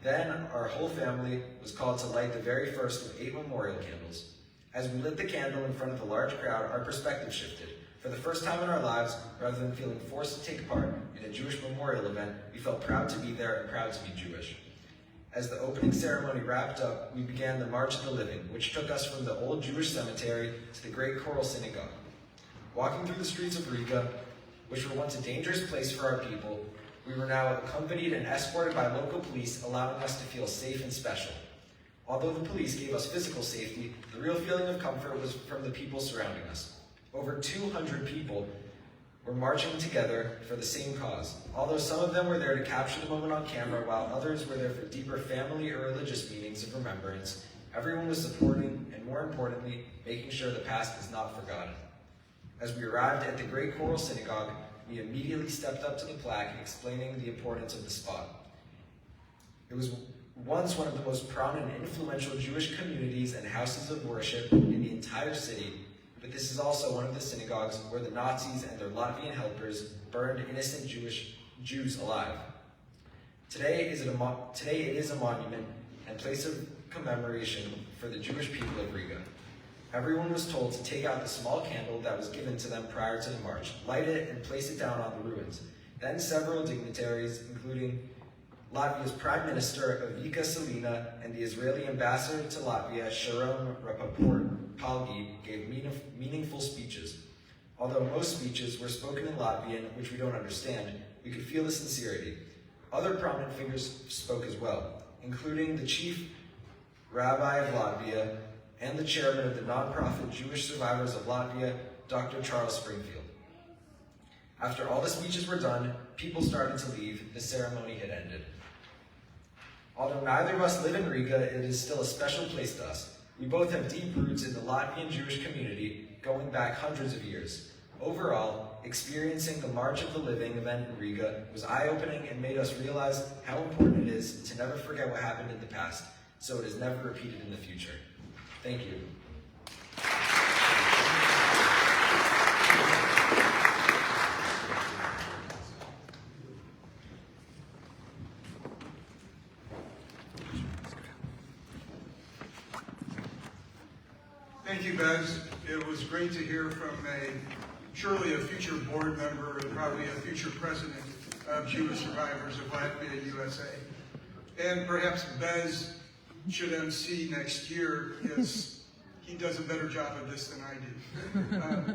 Then our whole family was called to light the very first of 8 memorial candles. As we lit the candle in front of the large crowd, our perspective shifted. For the first time in our lives, rather than feeling forced to take part in a Jewish memorial event, we felt proud to be there and proud to be Jewish. As the opening ceremony wrapped up, we began the March of the Living, which took us from the old Jewish cemetery to the great choral synagogue. Walking through the streets of Riga, which were once a dangerous place for our people, we were now accompanied and escorted by local police, allowing us to feel safe and special. Although the police gave us physical safety, the real feeling of comfort was from the people surrounding us. Over 200 people were marching together for the same cause. Although some of them were there to capture the moment on camera, while others were there for deeper family or religious meanings of remembrance, everyone was supporting and, more importantly, making sure the past is not forgotten. As we arrived at the Great Choral Synagogue, we immediately stepped up to the plaque explaining the importance of the spot. It was once one of the most prominent and influential Jewish communities and houses of worship in the entire city, but this is also one of the synagogues where the Nazis and their Latvian helpers burned innocent Jews alive. Today it is a monument and place of commemoration for the Jewish people of Riga. Everyone was told to take out the small candle that was given to them prior to the march, light it, and place it down on the ruins. Then several dignitaries, including Latvia's Prime Minister Vika Salina and the Israeli ambassador to Latvia, Sharon Rapaport-Palgi, gave meaningful speeches. Although most speeches were spoken in Latvian, which we don't understand, we could feel the sincerity. Other prominent figures spoke as well, including the chief rabbi of Latvia and the chairman of the nonprofit Jewish Survivors of Latvia, Dr. Charles Springfield. After all the speeches were done, people started to leave. The ceremony had ended. Although neither of us live in Riga, it is still a special place to us. We both have deep roots in the Latvian Jewish community going back hundreds of years. Overall, experiencing the March of the Living event in Riga was eye-opening and made us realize how important it is to never forget what happened in the past, so it is never repeated in the future. Thank you. Thank you, Bez. It was great to hear from surely a future board member and probably a future president of Jewish Survivors of Latvia, USA. And perhaps Bez should MC next year because he does a better job of this than I do.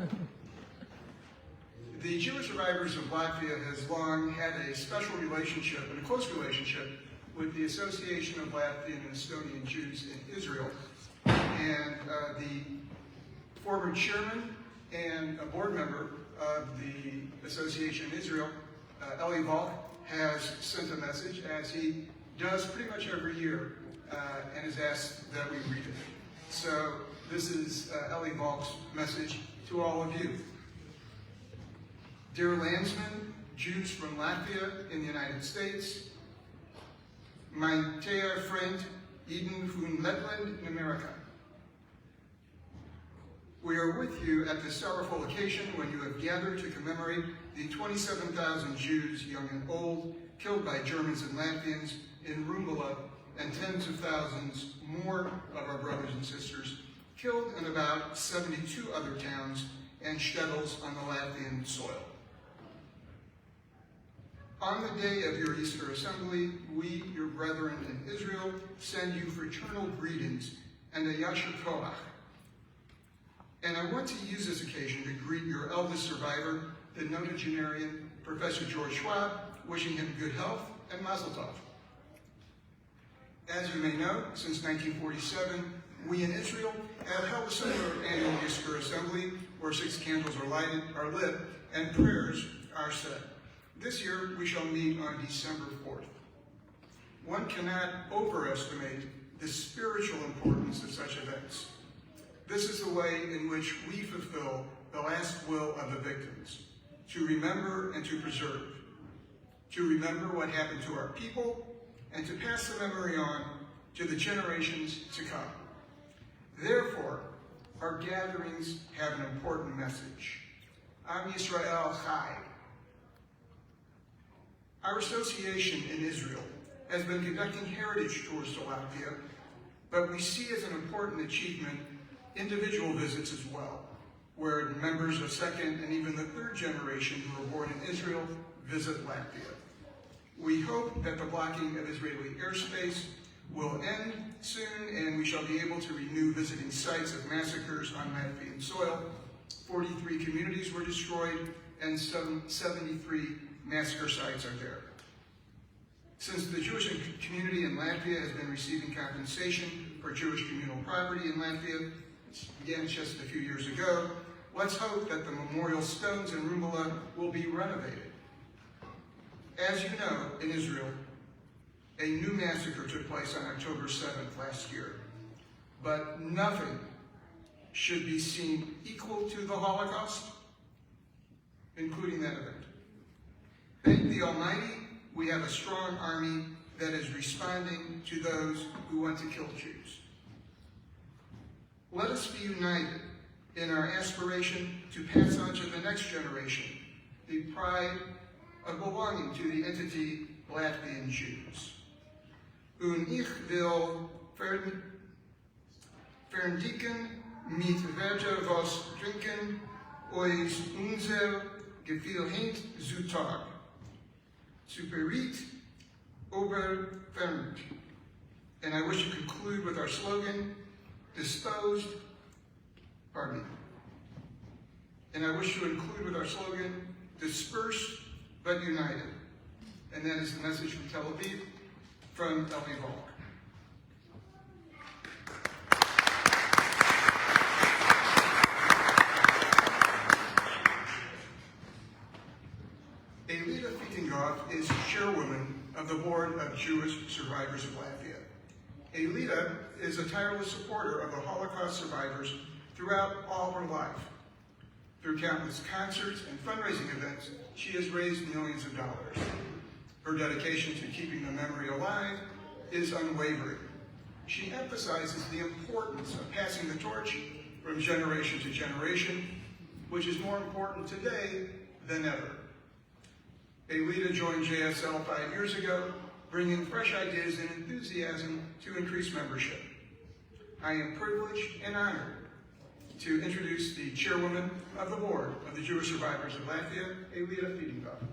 The Jewish Survivors of Latvia has long had a special relationship and a close relationship with the Association of Latvian and Estonian Jews in Israel. And the former chairman and a board member of the Association in Israel, Eli Volk, has sent a message, as he does pretty much every year, and has asked that we read it. So this is Eli Volk's message to all of you. Dear landsmen, Jews from Latvia in the United States, my dear friend, Eden from Letland in America. We are with you at this sorrowful occasion when you have gathered to commemorate the 27,000 Jews, young and old, killed by Germans and Latvians in Rumbula, and tens of thousands more of our brothers and sisters killed in about 72 other towns and shtetls on the Latvian soil. On the day of your Easter assembly, we, your brethren in Israel, send you fraternal greetings and a Yasher Koach. And I want to use this occasion to greet your eldest survivor, the notogenarian Professor George Schwab, wishing him good health and Mazel Tov. As you may know, since 1947, we in Israel have held a similar annual Yizkor assembly where 6 candles are lit and prayers are said. This year, we shall meet on December 4th. One cannot overestimate the spiritual importance of such events. This is the way in which we fulfill the last will of the victims, to remember and to preserve, to remember what happened to our people, and to pass the memory on to the generations to come. Therefore, our gatherings have an important message. Am Yisrael Chai. Our association in Israel has been conducting heritage tours to Latvia, but we see as an important achievement individual visits as well, where members of second and even the third generation who were born in Israel visit Latvia. We hope that the blocking of Israeli airspace will end soon and we shall be able to renew visiting sites of massacres on Latvian soil. 43 communities were destroyed and some 73 massacre sites are there. Since the Jewish community in Latvia has been receiving compensation for Jewish communal property in Latvia, which began just a few years ago, let's hope that the memorial stones in Rumbula will be renovated. As you know, in Israel, a new massacre took place on October 7th last year, but nothing should be seen equal to the Holocaust, including that event. Thank the Almighty, we have a strong army that is responding to those who want to kill Jews. Let us be united in our aspiration to pass on to the next generation the pride of belonging to the entity Latvian Jews. Und ich will verdicken mit Werte was trinken, ois unser Gefühl zu Tag. Superit overferment. And I wish to conclude with our slogan, And I wish to conclude with our slogan, dispersed but united. And that is the message from Tel Aviv, from Ellie Volk. Elita Fittinghoff is chairwoman of the Board of Jewish Survivors of Latvia. Elita is a tireless supporter of the Holocaust survivors throughout all her life. Through countless concerts and fundraising events, she has raised millions of dollars. Her dedication to keeping the memory alive is unwavering. She emphasizes the importance of passing the torch from generation to generation, which is more important today than ever. Elita joined JSL 5 years ago, bringing fresh ideas and enthusiasm to increase membership. I am privileged and honored to introduce the chairwoman of the board of the Jewish Survivors of Latvia, Elita Fittinghoff.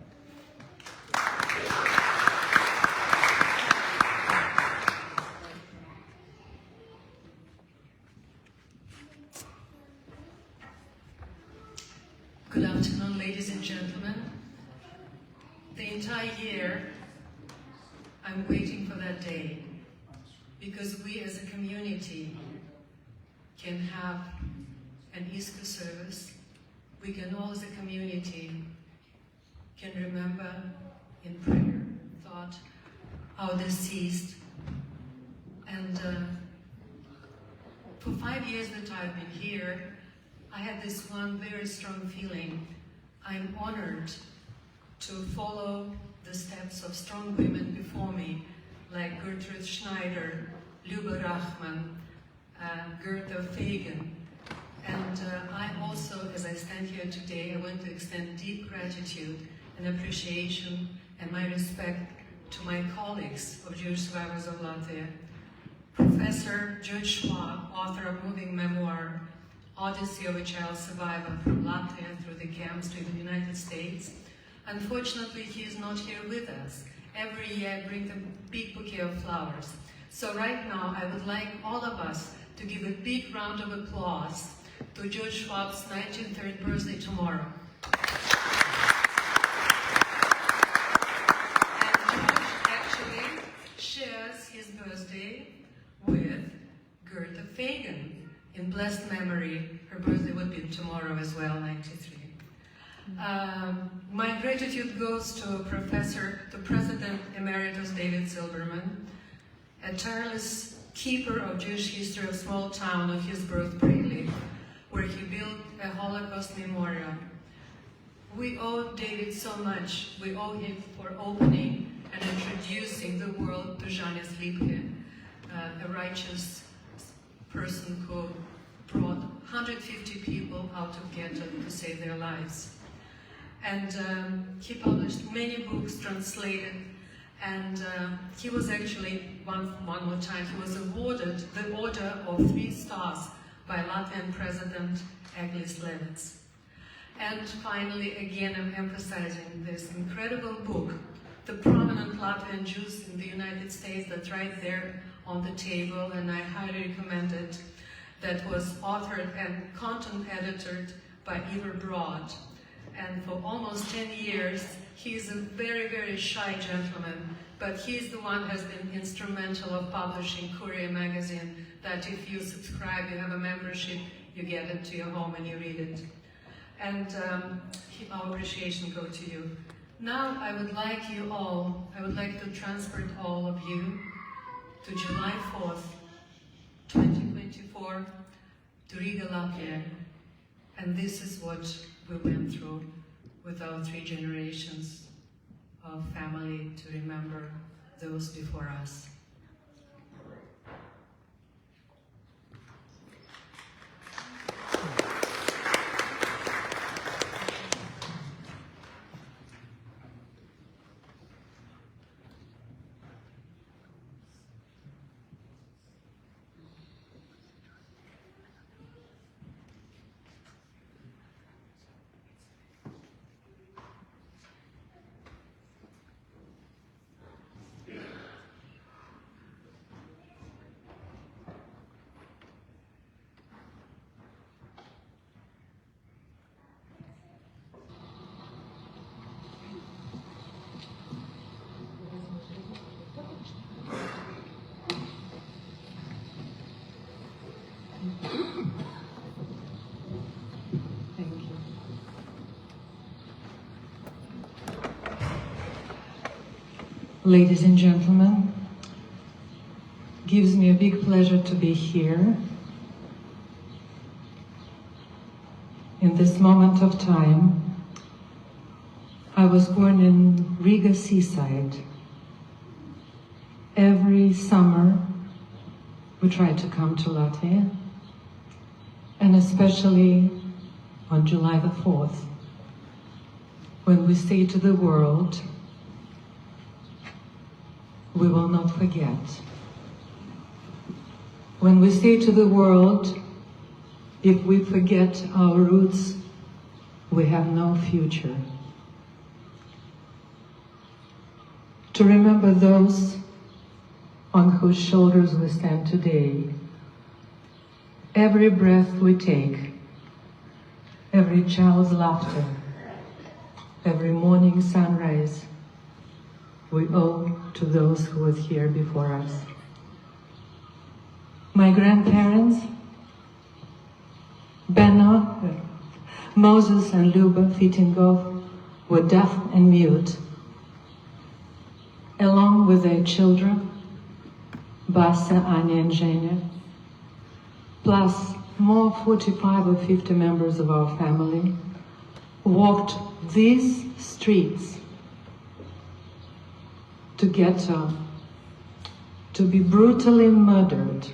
Good afternoon, ladies and gentlemen. The entire year, I'm waiting for that day, because we as a community can have an Yizkor service. We can all as a community can remember in prayer, thought, our deceased. And for 5 years that I've been here, I had this one very strong feeling. I'm honored to follow the steps of strong women before me, like Gertrude Schneider, Luba Rachman, Gertha Fagan. And I also, as I stand here today, I want to extend deep gratitude and appreciation and my respect to my colleagues of Jewish Survivors of Latvia. Professor George Schwab, author of moving memoir, Odyssey of a Child Survivor from Latvia through the camps to the United States. Unfortunately, he is not here with us. Every year I bring them a big bouquet of flowers. So right now, I would like all of us to give a big round of applause to George Schwab's 93rd birthday tomorrow. And George actually shares his birthday with Gertha Fagan. In blessed memory, her birthday would be tomorrow as well, 93. My gratitude goes to President Emeritus David Silberman, a tireless keeper of Jewish history of small town of his birth, Braley, where he built a Holocaust memorial. We owe David so much. We owe him for opening and introducing the world to Janis Lipke, a righteous person who brought 150 people out of ghetto to save their lives. And he published many books translated, and he was actually, one more time, he was awarded the Order of 3 Stars by Latvian President Eglis Levits. And finally, again, I'm emphasizing this incredible book, The Prominent Latvian Jews in the United States, that's right there on the table, and I highly recommend it, that was authored and content edited by Ivor Broad. And for almost 10 years, he's a very, very shy gentleman, but he's the one who has been instrumental of publishing Courier magazine, that if you subscribe, you have a membership, you get it to your home and you read it. And our appreciation goes to you. Now I would like to transport all of you to July 4th, 2024, to Riga, Latvia. And this is what we went through with our 3 generations of family to remember those before us. Thank you. Ladies and gentlemen, gives me a big pleasure to be here in this moment of time. I was born in Riga seaside. Every summer we try to come to Latvia, and especially on July the 4th, when we say to the world, we will not forget. When we say to the world, if we forget our roots, we have no future. To remember those on whose shoulders we stand today, every breath we take, every child's laughter, every morning sunrise, we owe to those who were here before us. My grandparents, Benno, Moses and Luba Fitingov, were deaf and mute, along with their children, Basa, Anya and Zhenya, plus more 45 or 50 members of our family, walked these streets to ghetto, to be brutally murdered.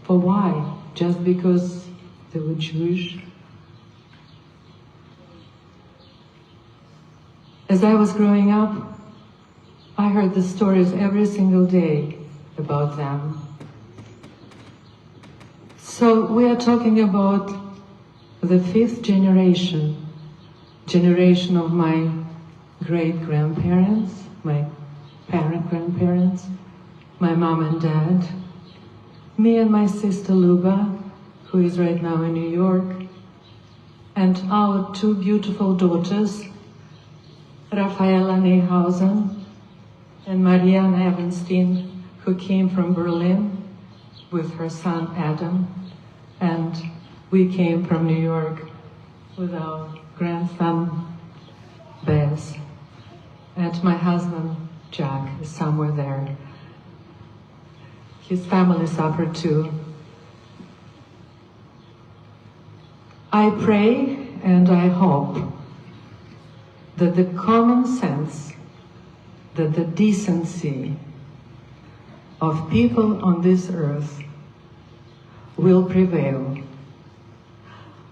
For why? Just because they were Jewish? As I was growing up, I heard the stories every single day about them. So we are talking about the fifth generation of my great-grandparents, my parent-grandparents, my mom and dad, me and my sister Luba, who is right now in New York, and our two beautiful daughters, Rafaela Neyhausen and Marianne Evenstein, who came from Berlin with her son Adam, and we came from New York with our grandson Bez, and my husband Jack is somewhere there. His family suffered too. I pray and I hope that the common sense, that the decency of people on this earth will prevail.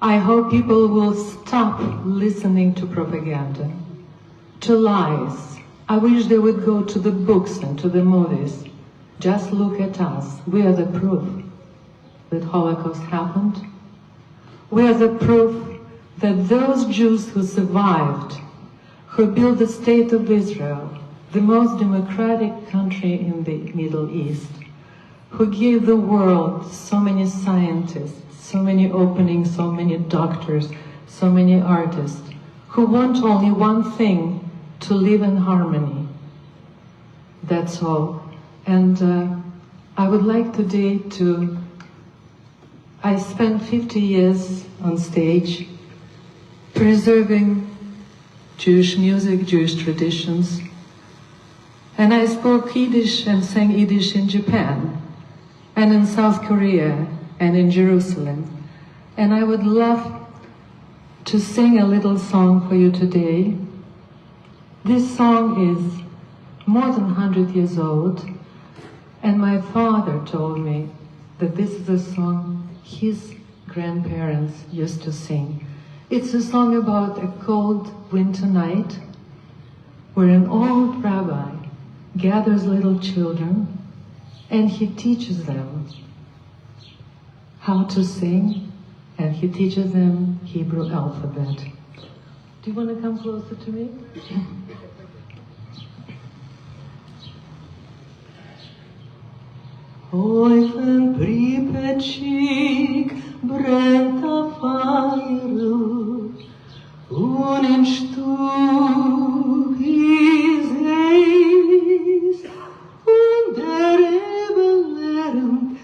I hope people will stop listening to propaganda, to lies. I wish they would go to the books and to the movies. Just look at us. We are the proof that Holocaust happened. We are the proof that those Jews who survived, who built the state of Israel, the most democratic country in the Middle East, who gave the world so many scientists, so many openings, so many doctors, so many artists, who want only one thing, to live in harmony. That's all. And I would like today to, I spent 50 years on stage preserving Jewish music, Jewish traditions. And I spoke Yiddish and sang Yiddish in Japan, and in South Korea, and in Jerusalem. And I would love to sing a little song for you today. This song is more than 100 years old, and my father told me that this is a song his grandparents used to sing. It's a song about a cold winter night where an old rabbi gathers little children and he teaches them how to sing, and he teaches them Hebrew alphabet. Do you want to come closer to me? Eulen Pripetschik brennt a fire, und in Stub is heiß, und der Rebel lernt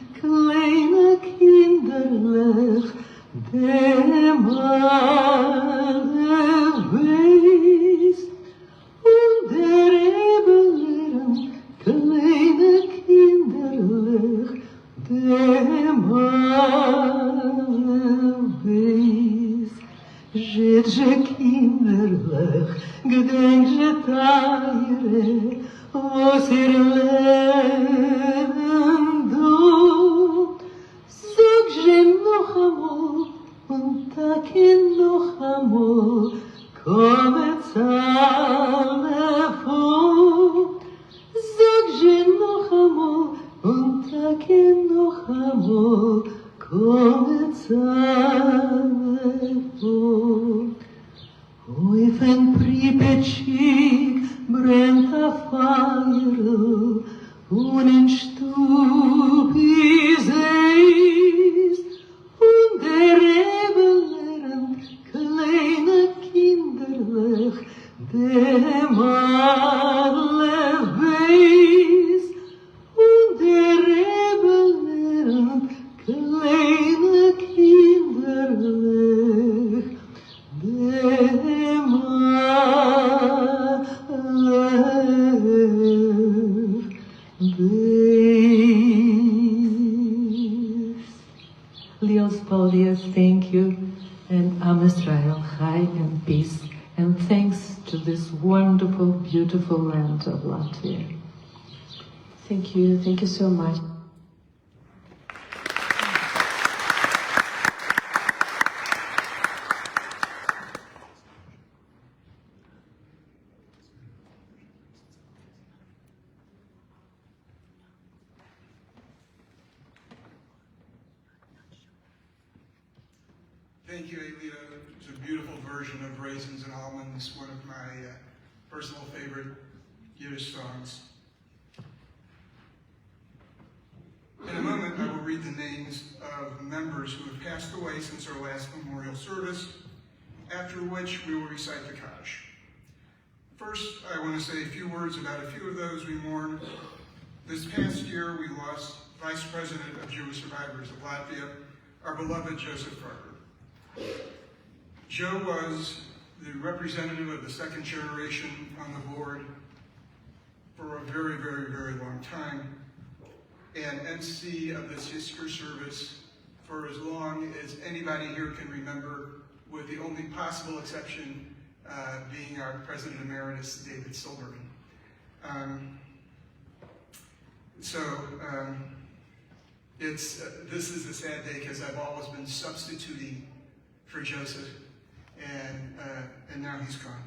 kinderlich, gedenk je teire, was lernen du. Sag je noch amol, und takin noch amol, kommt alle vor. Sag je noch amol, und takin noch amol, kommt alle vor. Oi, wenn Pripetschik brennt a Feuer, und in Stub ist eis, und der Rebel lernt kleine Kinderlich, dem alle weiß, und der Rebel lernt kleine Kinderlich, dem Leos Paulius, thank you, and Am Israel, Chai and peace, and thanks to this wonderful, beautiful land of Latvia. Thank you so much. Thank you, Alita. It's a beautiful version of Raisins and Almonds, one of my personal favorite Yiddish songs. In a moment, I will read the names of members who have passed away since our last memorial service, after which we will recite the Kaddish. First, I want to say a few words about a few of those we mourn. This past year, we lost Vice President of Jewish Survivors of Latvia, our beloved Joseph Parker. Joe was the representative of the second generation on the board for a very, very, very long time, and MC of this Yizkor service for as long as anybody here can remember, with the only possible exception being our President Emeritus, David Silberman. This is a sad day because I've always been substituting for Joseph, and now he's gone.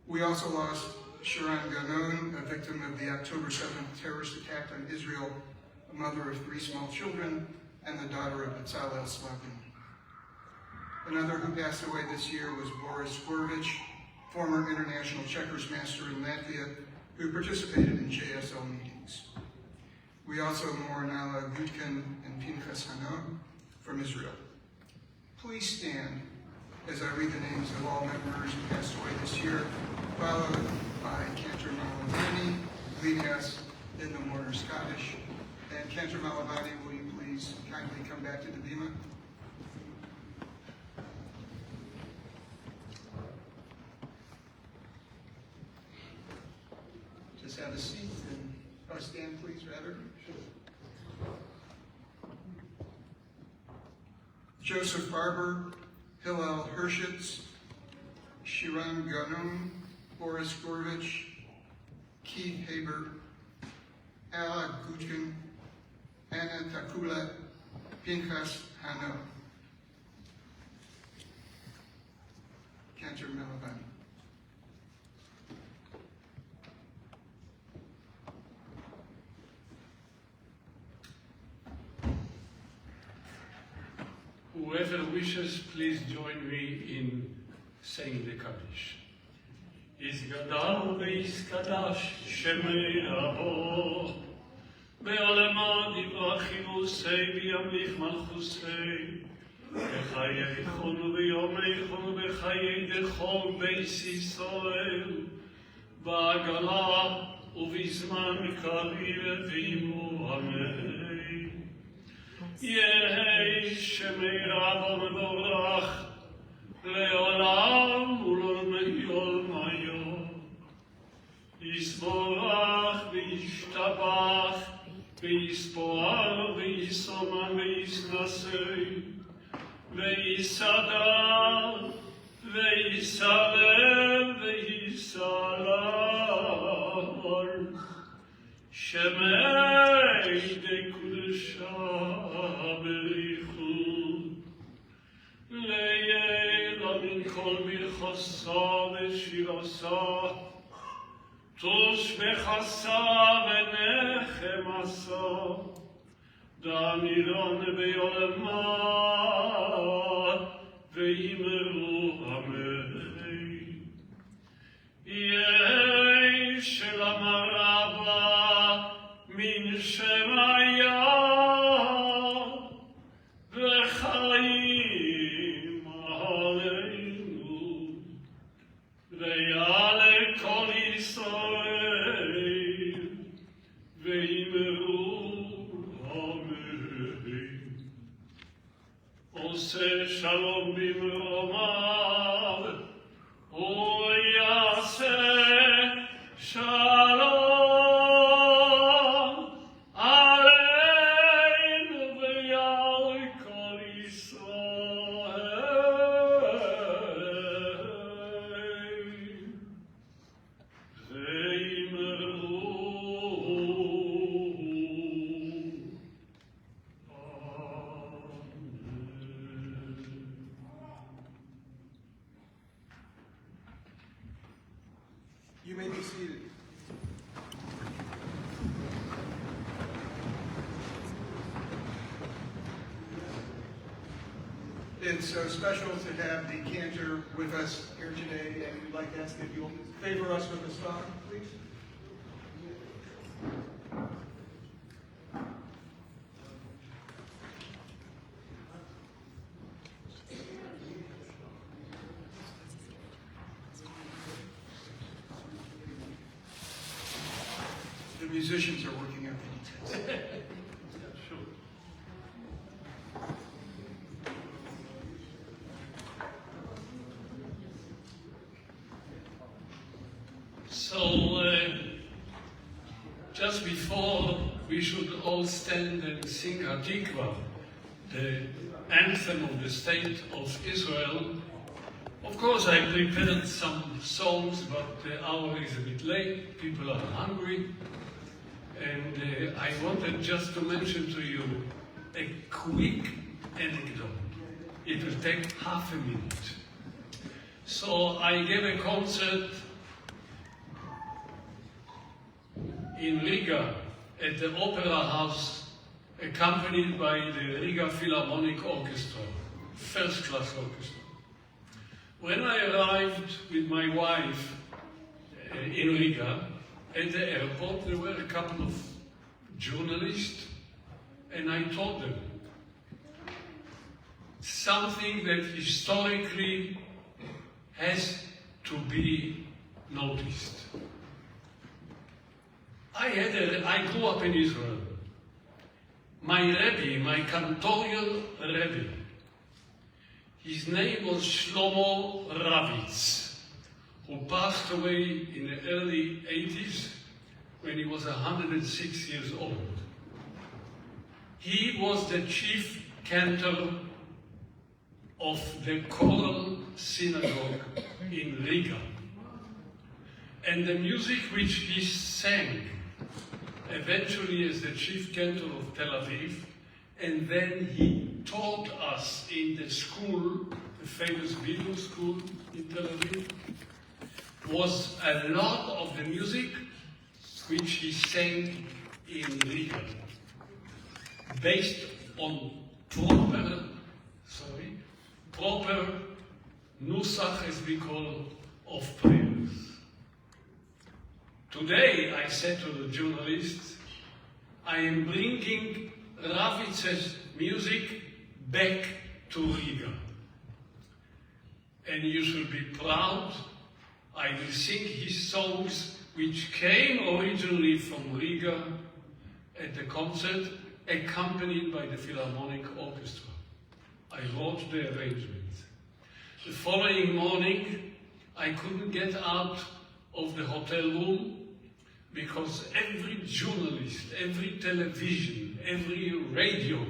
We also lost Sharon Ganon, a victim of the October 7th terrorist attack on Israel, a mother of 3 small children, and the daughter of Bezalel Slavin. Another who passed away this year was Boris Gorovich, former international checkers master in Latvia, who participated in JSL meetings. We also mourn Ala Gutkin and Pinchas Hano from Israel. Please stand as I read the names of all members who passed away this year, followed by Cantor Malavani, leading us in the Mourner's Kaddish. And Cantor Malavani, will you please kindly come back to the bima? Just have a seat or stand, please, rather. Joseph Barber, Hillel Hershitz, Shiran Ganum, Boris Gorovich, Keith Haber, Ala Gutkin, Anna Takula, Pinchas Hano. Cantor Malavani. Whoever wishes, please join me in saying the Kaddish. Yizgadal v'yizkadash shemei rabo ve'olema divrachi v'usei v'yamlich malchusei v'chayeichon v'yomeichon v'chayei dechol beis Yisrael ba'agala u'vizman kariv v'imu amen. Yehei shemei rabo mevorach לעולם ולעולמי יסבורך וישתבח ויספואר ויסומן ויסנסי ויסדר ויסלם ויסלם שמי דקודשה בריחו לילה מן כל ברכסה ושירסה תושבחסה ונחמסה דמירון ביולמה וימרו המחי יהי שלם הרבה מן שמיה וחיים עלינו ויעלה כל ישראל וימרו עושה שלום במרומיו, הוא יעשה שלום עלינו ועל כל ישראל. ואמרו You may be seated. It's so special to have the cantor with us here today, and we'd like to ask if you'll favor us with a song, please. The musicians are working out the details. So, just before we should all stand and sing Hatikva, the anthem of the State of Israel, of course I prepared some songs, but the hour is a bit late, people are hungry, and I wanted just to mention to you a quick anecdote. It will take half a minute. So I gave a concert in Riga at the Opera House, accompanied by the Riga Philharmonic Orchestra, first-class orchestra. When I arrived with my wife in Riga, at the airport, there were a couple of journalists, and I told them something that historically has to be noticed. I grew up in Israel. My Rebbe, my cantorial Rebbe, his name was Shlomo Ravitz, who passed away in the early 80s when he was 106 years old. He was the chief cantor of the choral synagogue in Riga. And the music which he sang, eventually as the chief cantor of Tel Aviv, and then he taught us in the school, the famous video school in Tel Aviv, was a lot of the music which he sang in Riga, based on proper nusach, as we call, of prayers. Today, I said to the journalists, I am bringing Ravitz's music back to Riga. And you should be proud. I will sing his songs, which came originally from Riga at the concert, accompanied by the Philharmonic Orchestra. I wrote the arrangement. The following morning, I couldn't get out of the hotel room because every journalist, every television, every radio,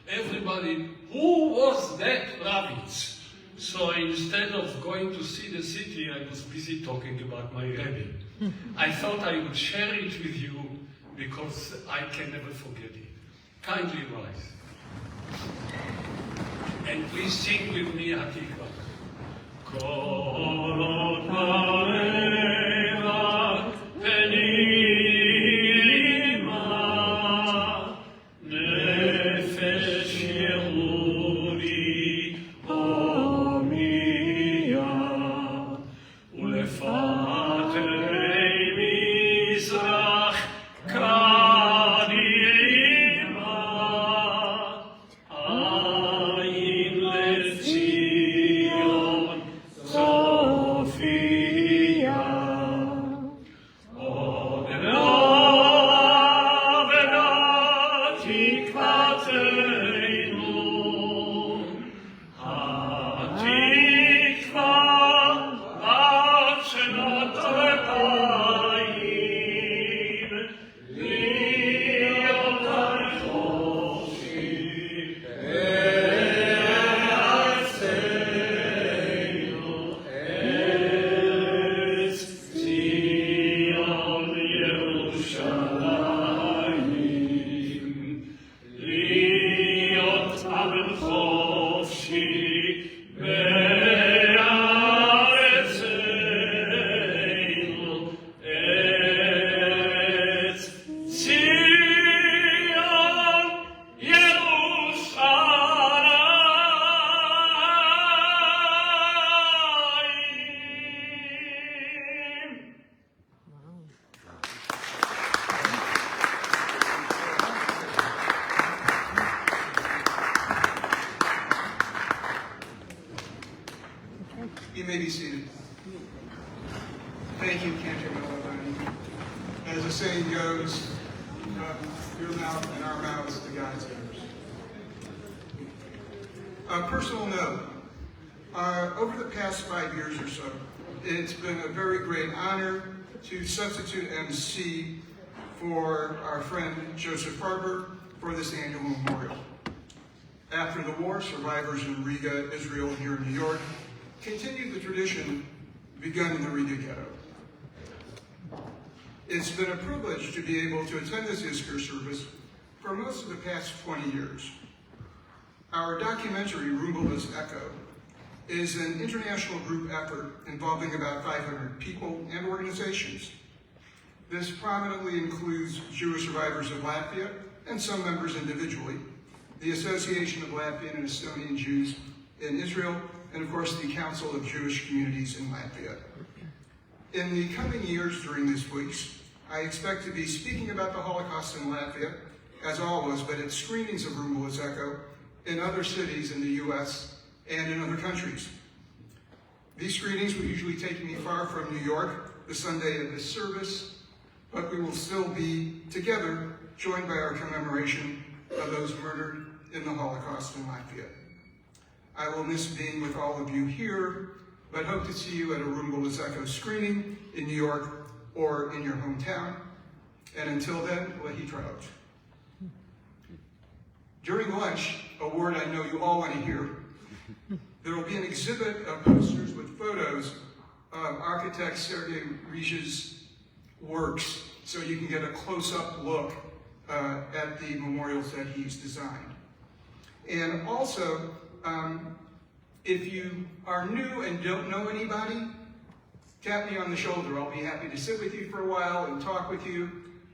everybody, who was that Ravitz? So instead of going to see the city, I was busy talking about my Rebbe. I thought I would share it with you because I can never forget it. Kindly rise. And please sing with me Hatikva. Kol Otaeva Penima Nefesh Yehudi Omiya Ulefatei Mizrach Kadima Ayin Lezion Sophia You may be seated. Thank you, Cantor Melvin. As the saying goes, your mouth and our mouths to God's ears. A personal note, over the past 5 years or so, it's been a very great honor to substitute MC for our friend Joseph Harper for this annual memorial. After the war, survivors in Riga, Israel, and here in New York continued the tradition begun in the Riga ghetto. It's been a privilege to be able to attend this Yizkor service for most of the past 20 years. Our documentary, Rumbal's Echo, is an international group effort involving about 500 people and organizations. This prominently includes Jewish Survivors of Latvia and some members individually, the Association of Latvian and Estonian Jews in Israel, and of course the Council of Jewish Communities in Latvia. In the coming years during these weeks, I expect to be speaking about the Holocaust in Latvia, as always, but at screenings of Rumbal's Echo in other cities in the US and in other countries. These screenings will usually take me far from New York the Sunday of this service, but we will still be together, joined by our commemoration of those murdered in the Holocaust in Latvia. I will miss being with all of you here, but hope to see you at a Rumbal's Echo screening in New York or in your hometown. And until then, Lehitraot. During lunch, a word I know you all want to hear, there will be an exhibit of posters with photos of architect Sergei Rizh's works, so you can get a close-up look at the memorials that he's designed. And also, if you are new and don't know anybody, tap me on the shoulder. I'll be happy to sit with you for a while and talk with you.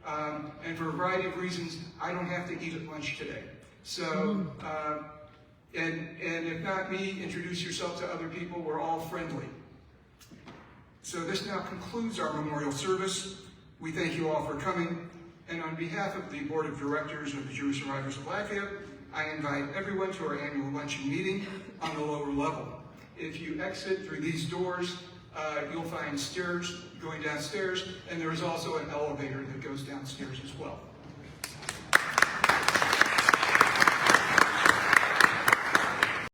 And for a variety of reasons, I don't have to eat at lunch today. So, and if not me, introduce yourself to other people. We're all friendly. So this now concludes our memorial service. We thank you all for coming. And on behalf of the Board of Directors of the Jewish Survivors of Latvia, I invite everyone to our annual luncheon meeting on the lower level. If you exit through these doors, you'll find stairs going downstairs, and there is also an elevator that goes downstairs as well.